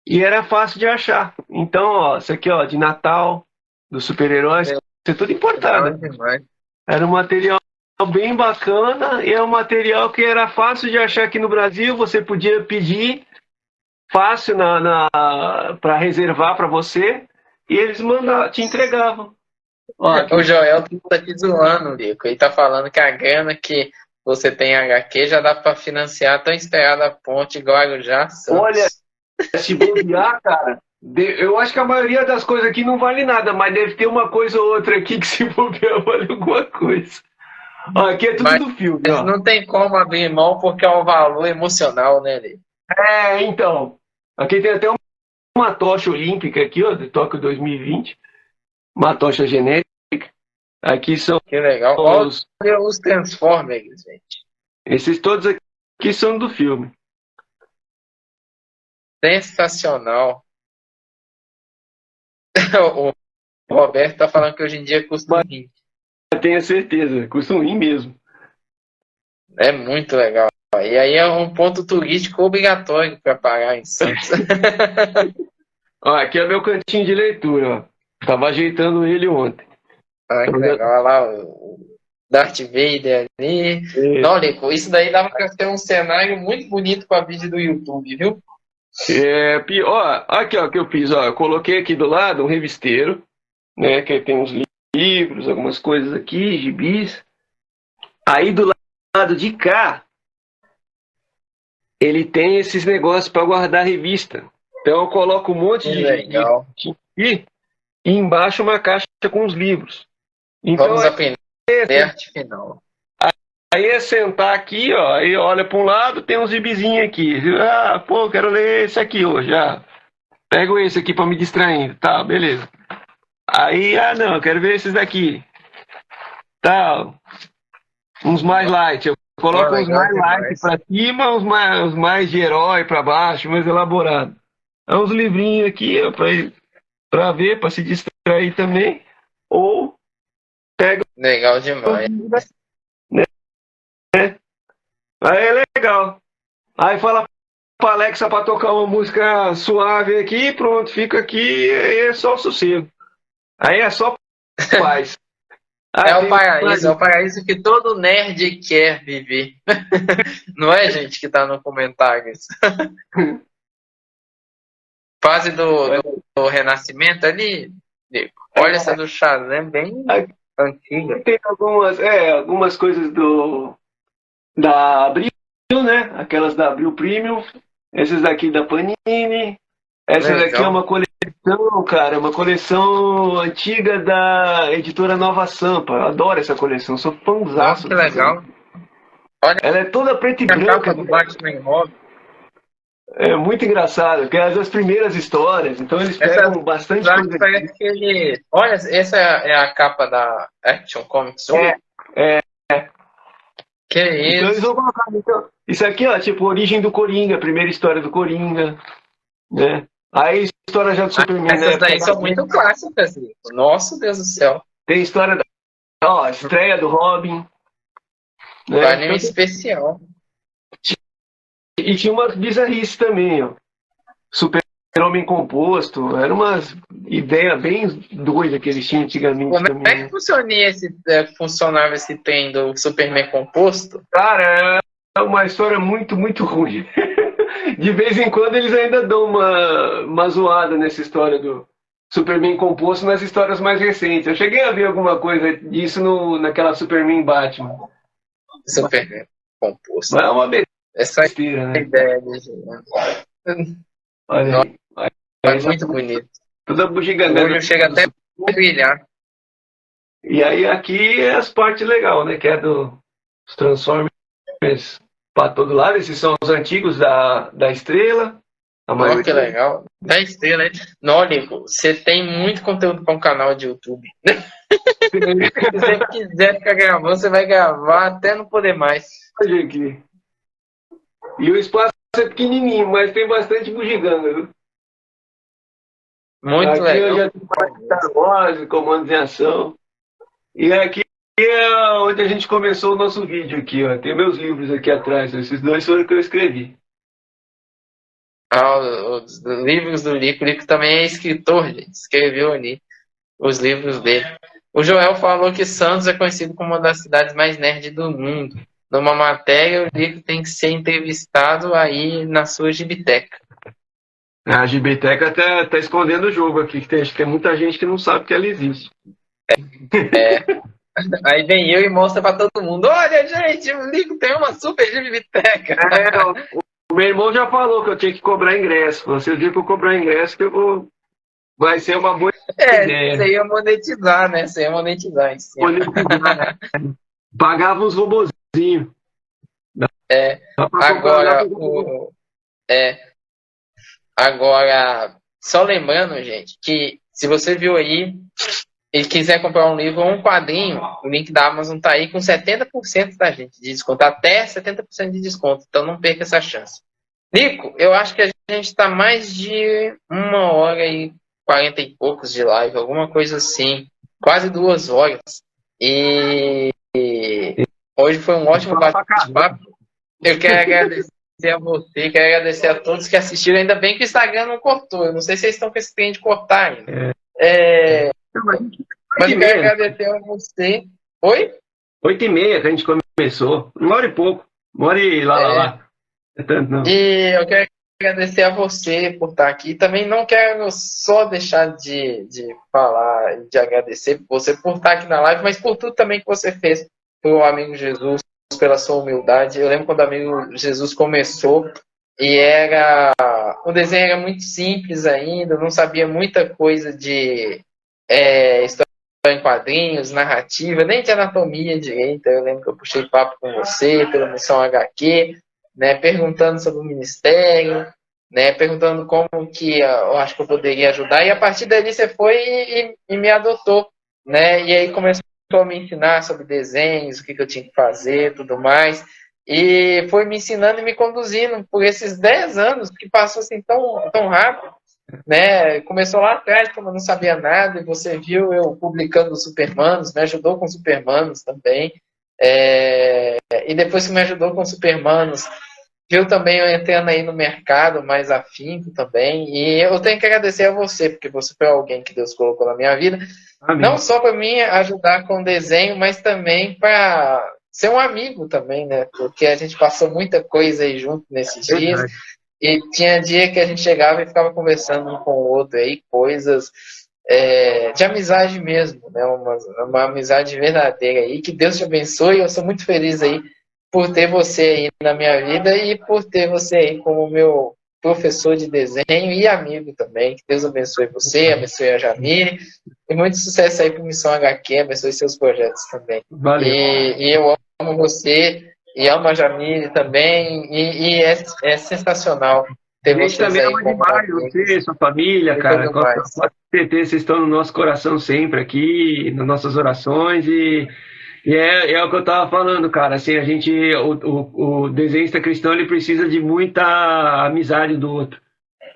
e era fácil de achar. Então, ó, isso aqui, ó, de Natal, dos super-heróis, isso é tudo Legal importado. demais. Era um material bem bacana e é um material que era fácil de achar aqui no Brasil. Você podia pedir fácil para reservar para você e eles te entregavam. Ó, aqui, O Joel tá te zoando, Lico. Ele tá falando que a grana que você tem em HQ já dá pra financiar a tão esperada ponte Guarujá olha, Santos. se bobear, cara, eu acho que a maioria das coisas aqui não vale nada, mas deve ter uma coisa ou outra aqui que se bobear vale alguma coisa. Ó, aqui é tudo Mas do filme, ó. não tem como abrir mão porque é um valor emocional, né, Lico? Então, aqui tem até uma tocha olímpica aqui, ó, de Tóquio 2020, uma tocha genérica. Aqui são Que legal. os, Olha os Transformers, gente. esses todos aqui são do filme. Sensacional. O Roberto tá falando que hoje em dia custa um Mas rim. eu tenho certeza, custa um rim mesmo. É muito legal. E aí é um ponto turístico obrigatório para pagar em Santos. Ó, aqui é meu cantinho de leitura, ó. Tava ajeitando ele ontem. Ah, que Então, legal. Olha lá o Darth Vader ali. é, Não, Nico, isso daí dava para ter um cenário muito bonito para vídeo do YouTube, viu? ó, aqui ó, que eu fiz, ó, eu coloquei aqui do lado um revisteiro, né, que tem uns livros, algumas coisas aqui, gibis. Aí do lado de cá, ele tem esses negócios para guardar revista. Então eu coloco um monte Que de legal. aqui e embaixo uma caixa com os livros. Então Vamos aprender arte final. aí é sentar aqui, ó, aí olha para um lado, tem uns gibizinhos aqui. Ah, pô, quero ler esse aqui hoje. Ah, pego esse aqui para me distrair. Tá, beleza. Aí, não, eu quero ver esses daqui. Tá, uns mais light. Eu Ó, coloco uns legal mais light demais. para cima, uns mais de herói para baixo, mais elaborado. Há uns livrinhos aqui para ver, para se distrair também. Ou pega Legal os demais. livros, né? Aí é legal. Aí fala pra Alexa para tocar uma música suave aqui, pronto, fica aqui, aí é só sossego. Aí é só paz. Ah, tem mais. É o paraíso que todo nerd quer viver. Não é, gente, que tá no comentários. Fase do Renascimento ali, Nico. Olha essa do Shazam, bem Aqui antiga. tem algumas coisas da Abril, né? Aquelas da Abril Premium. Essas daqui da Panini. Essa daqui é Legal. uma coleção, cara, uma coleção antiga da editora Nova Sampa. Eu adoro essa coleção, sou Nossa, fãzaço que dessa coleção. legal. Olha Ela é toda preta e a capa branca, do Batman e Robin. é muito engraçado, porque é das primeiras histórias, então eles Essa pegam bastante arte coisa. parece que ele. Olha, essa é a capa da Action Comics 1. É, é. Que Então eles isso? vão colocar. Então, isso aqui, ó, tipo, origem do Coringa, primeira história do Coringa, né? Aí história já do Superman na Essas época daí da são muito clássicas, Nico. Nossa, Deus do céu. Tem história da, ó, estreia do Robin, Um né? anime especial. E tinha umas bizarrices também, ó. Super-Homem composto, era umas ideias bem doidas que eles tinham antigamente Como também, é né? que funcionava esse trem do Superman composto? Cara, é uma história muito, muito ruim. De vez em quando eles ainda dão uma zoada nessa história do Superman composto nas histórias mais recentes. Eu cheguei a ver alguma coisa disso naquela Superman Batman. Superman composto. Mas é uma Essa besteira, né? ideia de gente. Olha Nossa, aí. é Essa muito bonito. toda O bugiganga olho chega até a brilhar. E aí aqui é as partes legais, né? Que é dos Transformers para todo lado. Esses são os antigos da Estrela, a Nossa, que maioria. legal. 10 estrelas, hein? Não, Nico, você tem muito conteúdo para um canal de YouTube. Se você quiser ficar gravando, você vai gravar até não poder mais. Olha aqui. E o espaço é pequenininho, mas tem bastante bugiganga, viu? Muito Aqui eu legal. já tenho parte de Star Wars, comandos em ação. E aqui é onde a gente começou o nosso vídeo aqui, ó. Tem meus livros aqui atrás. Esses dois foram que eu escrevi. Os livros do Lico. O Lico também é escritor, gente. Escreveu ali os livros dele. O Joel falou que Santos é conhecido como uma das cidades mais nerd do mundo. Numa matéria, o Lico tem que ser entrevistado aí na sua gibiteca. A Gibiteca tá escondendo o jogo aqui, que acho que tem muita gente que não sabe que ela existe. Aí vem eu e mostra pra todo mundo. Olha, gente, o Lico tem uma super gibiteca. O meu irmão já falou que eu tinha que cobrar ingresso. Você o dia que eu cobrar ingresso, que eu vou. Vai ser uma boa ideia. Você ia monetizar, né? Você ia monetizar em cima. Pagava uns robozinhos. Agora, só lembrando, gente, que se você viu aí e quiser comprar um livro ou um quadrinho, o link da Amazon tá aí com 70% da gente de desconto, até 70% de desconto, então não perca essa chance. Nico, eu acho que a gente está mais de 1h40 e poucos de live, alguma coisa assim, quase 2 horas. E hoje foi um ótimo bate-papo. Eu quero agradecer a você, quero agradecer a todos que assistiram. Ainda bem que o Instagram não cortou. Eu não sei se vocês estão com esse trem de cortar ainda. Mas eu quero agradecer a você. Oi? 8h30 que a gente começou. 1h e pouco. 1h e lá. É tanto, não. E eu quero agradecer a você por estar aqui. Também não quero só deixar de falar e de agradecer você por estar aqui na live, mas por tudo também que você fez pelo amigo Jesus, pela sua humildade. Eu lembro quando o amigo Jesus começou e o desenho era muito simples ainda, não sabia muita coisa de história em quadrinhos, narrativa, nem de anatomia direito. Eu lembro que eu puxei papo com você pela Missão HQ, né, perguntando sobre o ministério, né, perguntando como que eu acho que eu poderia ajudar, e a partir dali você foi e me adotou, né, e aí começou a me ensinar sobre desenhos, o que eu tinha que fazer, tudo mais, e foi me ensinando e me conduzindo por esses 10 anos, que passou assim tão rápido, né? Começou lá atrás, quando eu não sabia nada, e você viu eu publicando os Supermanos, me ajudou com os Supermanos também, e depois que me ajudou com os Supermanos, viu também eu entrando aí no mercado mais afinco também, e eu tenho que agradecer a você, porque você foi alguém que Deus colocou na minha vida, Amém. Não só para mim ajudar com o desenho, mas também para ser um amigo também, né? Porque a gente passou muita coisa aí junto nesses dias, e tinha dia que a gente chegava e ficava conversando um com o outro aí, coisas de amizade mesmo, né? Uma amizade verdadeira aí, que Deus te abençoe, eu sou muito feliz aí por ter você aí na minha vida e por ter você aí como meu professor de desenho e amigo também. Que Deus abençoe você, abençoe a Jamile, e muito sucesso aí para Missão HQ, abençoe seus projetos também. Valeu. E eu amo você, e amo a Jamile também, e é sensacional ter A gente vocês também aí ama como demais você, sua família, cara. Com certeza vocês estão no nosso coração sempre aqui, nas nossas orações, e é o que eu tava falando, cara. Assim, o desenhista cristão, ele precisa de muita amizade do outro.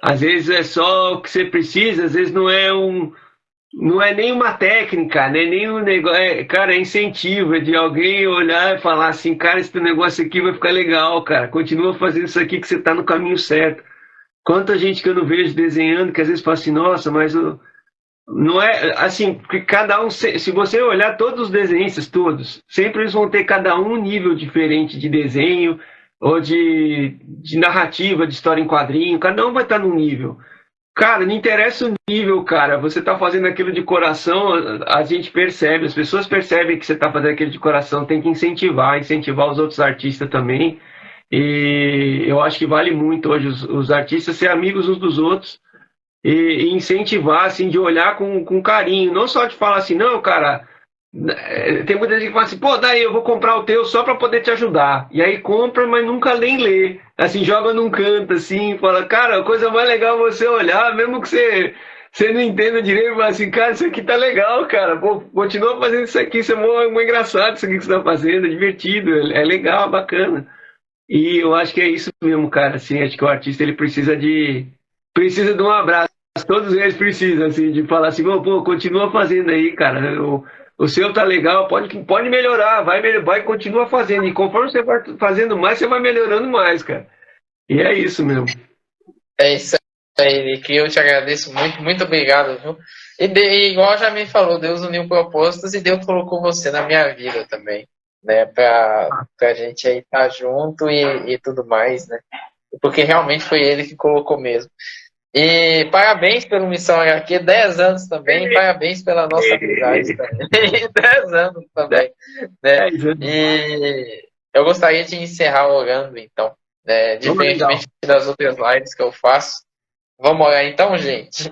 Às vezes é só o que você precisa, às vezes não é nem uma técnica, né? Nem um negócio, cara, é incentivo, é de alguém olhar e falar assim, cara, esse negócio aqui vai ficar legal, cara. Continua fazendo isso aqui que você tá no caminho certo. Quanta gente que eu não vejo desenhando, que às vezes fala assim, nossa, mas não é assim, porque cada um, se você olhar todos os desenhistas, todos, sempre eles vão ter cada um nível diferente de desenho, ou de narrativa, de história em quadrinho, cada um vai estar num nível. Cara, não interessa o nível, cara, você tá fazendo aquilo de coração, a gente percebe, as pessoas percebem que você tá fazendo aquilo de coração, tem que incentivar os outros artistas também. E eu acho que vale muito hoje os artistas ser amigos uns dos outros e incentivar, assim, de olhar com carinho. Não só de falar assim, não, cara, tem muita gente que fala assim, pô, daí eu vou comprar o teu só para poder te ajudar. E aí compra, mas nunca nem lê. Assim, joga num canto, assim, fala, cara, a coisa mais legal é você olhar, mesmo que você não entenda direito, fala assim, cara, isso aqui tá legal, cara, pô, continua fazendo isso aqui, isso é muito engraçado, isso aqui que você tá fazendo, é divertido, é legal, bacana. E eu acho que é isso mesmo, cara, assim, acho que o artista, ele precisa de um abraço, todos eles precisam, assim, de falar assim, pô, continua fazendo aí, cara, o seu tá legal, pode melhorar, vai, continua fazendo, e conforme você vai fazendo mais, você vai melhorando mais, cara, e é isso mesmo. É isso aí, que eu te agradeço muito, muito obrigado, viu? E igual já me falou, Deus uniu propósitos e Deus colocou você na minha vida também, né? Pra gente aí estar junto e tudo mais, né? Porque realmente foi ele que colocou mesmo. E parabéns pelo Missão HQ, 10 anos também, parabéns pela nossa amizade também, 10 anos também, né? 10 anos. E eu gostaria de encerrar orando, então, né? Vamos, legal. Diferentemente das outras lives que eu faço. Vamos orar então, gente?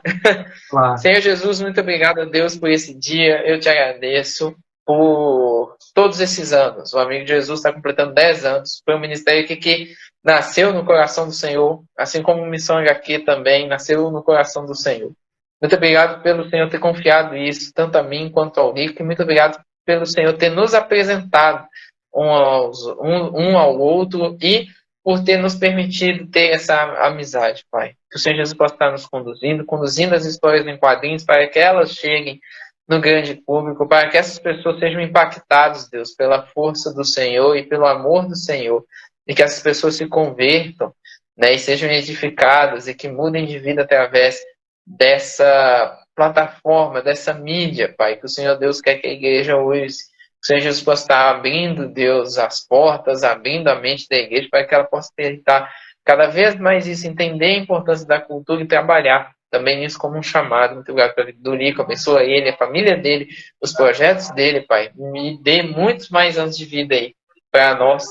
Claro. Senhor Jesus, muito obrigado a Deus por esse dia. Eu te agradeço por todos esses anos. O Amigo de Jesus está completando 10 anos. Foi um ministério que nasceu no coração do Senhor, assim como Missão HQ também nasceu no coração do Senhor. Muito obrigado pelo Senhor ter confiado isso, tanto a mim quanto ao Rico. E muito obrigado pelo Senhor ter nos apresentado um ao outro e por ter nos permitido ter essa amizade, Pai. Que o Senhor Jesus possa estar nos conduzindo as histórias em quadrinhos para que elas cheguem no grande público, para que essas pessoas sejam impactadas, Deus, pela força do Senhor e pelo amor do Senhor, e que essas pessoas se convertam, né, e sejam edificadas e que mudem de vida através dessa plataforma, dessa mídia, Pai, que o Senhor Deus quer que a igreja use. Que o Senhor Jesus possa estar abrindo, Deus, as portas, abrindo a mente da igreja para que ela possa tentar cada vez mais isso, entender a importância da cultura e trabalhar também nisso como um chamado. Muito obrigado pela vida do Lico, abençoa ele, a família dele, os projetos dele, Pai. Me dê muitos mais anos de vida aí para nós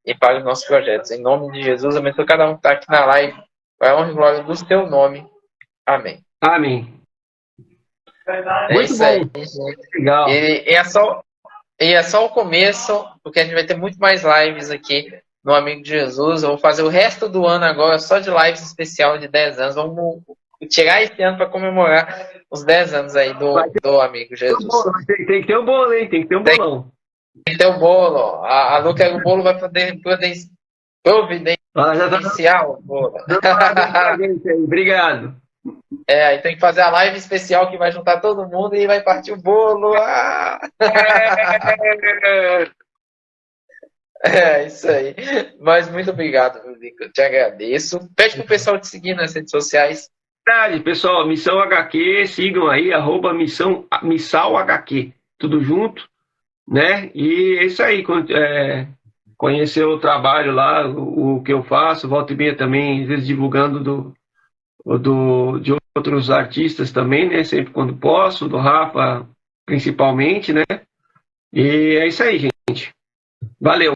e para os nossos projetos. Em nome de Jesus, abençoa cada um que está aqui na live, para a honra e glória do seu nome. Amém. Amém. É Muito isso bom. aí, gente. Legal. E é só o começo, porque a gente vai ter muito mais lives aqui no Amigo de Jesus. Eu vou fazer o resto do ano agora só de lives especial de 10 anos. Vamos tirar esse ano para comemorar os 10 anos aí do Amigo Jesus. Tem que ter um bolo, hein? Tem que ter um bolão. Tem que ter o bolo. Ó. A Lu quer o bolo, vai poder providenciar o bolo. Obrigado. Aí tem que fazer a live especial que vai juntar todo mundo e vai partir o bolo. Ah! É isso aí. Mas muito obrigado, meu Lico. Eu te agradeço. Pede pro pessoal te seguir nas redes sociais. Verdade, pessoal, Missão HQ, sigam aí, Missal HQ, tudo junto, né? E é isso aí, conhecer o trabalho lá, o que eu faço, volta e meia também, às vezes divulgando de outros artistas também, né? Sempre quando posso, do Rafa principalmente, né? E é isso aí, gente. Valeu.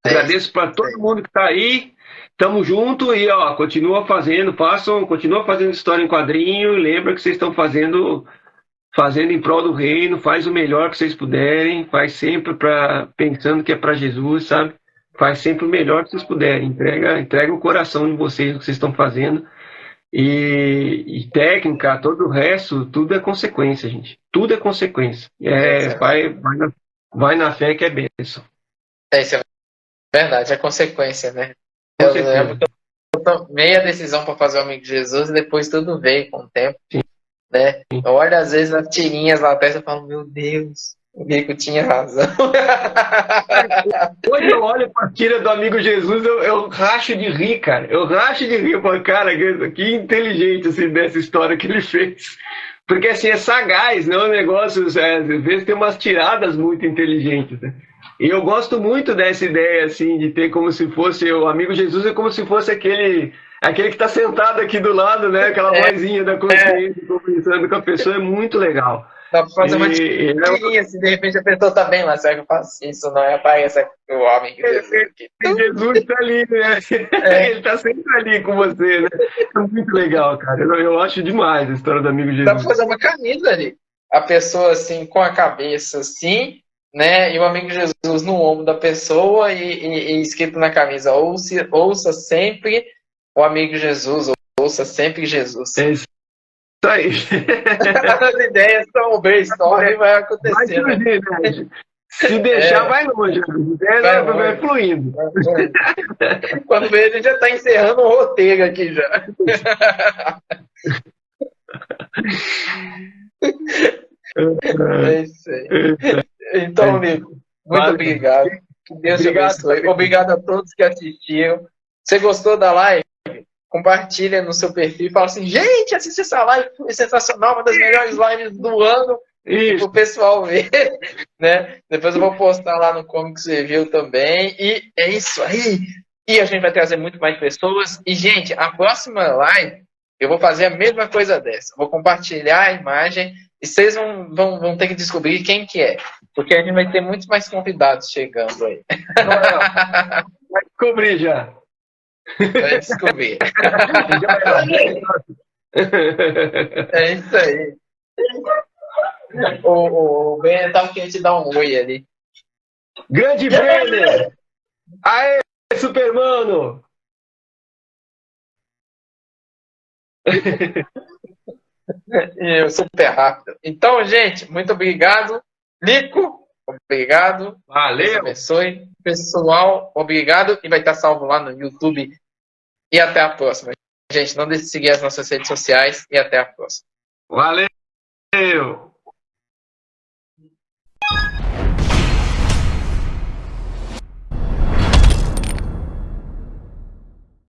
Agradeço para todo mundo que está aí. Tamo junto e ó, continua fazendo história em quadrinho. Lembra que vocês estão fazendo em prol do reino. Faz o melhor que vocês puderem. Faz sempre pensando que é para Jesus, sabe? Faz sempre o melhor que vocês puderem. Entrega o coração de vocês o que vocês estão fazendo. E técnica, todo o resto, tudo é consequência, gente. Tudo é consequência. Vai na fé que é bênção. Isso é verdade, é consequência, né? Com Eu certeza. lembro que eu tomei a decisão para fazer o Amigo de Jesus e depois tudo veio com o tempo, né? Eu olho às vezes as tirinhas lá atrás e falo, meu Deus, o Rico tinha razão. Hoje eu olho para a tira do Amigo Jesus, eu racho de rir, cara. Eu racho de rir. Eu falo, cara, que inteligente assim, dessa história que ele fez. Porque assim, é sagaz, não é um negócio. Às vezes tem umas tiradas muito inteligentes, né? E eu gosto muito dessa ideia, assim, de ter como se fosse o Amigo Jesus, é como se fosse aquele que está sentado aqui do lado, né? Aquela vozinha da consciência, conversando com a pessoa, é muito legal. Dá pra fazer uma tirinha, se de repente a pessoa tá bem lá, será que eu faço isso? Não é aparece o homem que Jesus aqui. Jesus tá ali, né? Ele tá sempre ali com você, né? É muito legal, cara. Eu acho demais a história do Amigo Jesus. Dá pra fazer uma camisa ali. A pessoa assim, com a cabeça assim, né? E o Amigo Jesus no ombro da pessoa e escrito na camisa, ouça sempre o Amigo Jesus, ouça sempre Jesus. É isso aí. As ideias são o brainstorm e vai acontecer. Vai surgir, né? Se deixar, vai longe. Vai fluindo. Quando vê, a gente já está encerrando o roteiro aqui já. É isso aí. Então, Nico, muito obrigado. Que Deus te abençoe. Obrigado a todos que assistiram. Você gostou da live? compartilha no seu perfil e fala assim, gente, assiste essa live, foi sensacional, uma das melhores lives do ano, para o pessoal ver, né? Depois eu vou postar lá no Comics Review também, e é isso aí. E a gente vai trazer muito mais pessoas. E, gente, a próxima live, eu vou fazer a mesma coisa dessa. Vou compartilhar a imagem e vocês vão ter que descobrir quem que é. Porque a gente vai ter muitos mais convidados chegando aí. Vai descobrir já. Vai descobrir. É isso aí. O Ben tava querendo te dar um oi ali. Grande Brenner! Aê, Supermano! E super rápido. Então, gente, muito obrigado. Lico, obrigado. Deus Valeu! abençoe. Pessoal, obrigado. E vai estar salvo lá no YouTube. E até a próxima. Gente, não deixe de seguir as nossas redes sociais. E até a próxima. Valeu!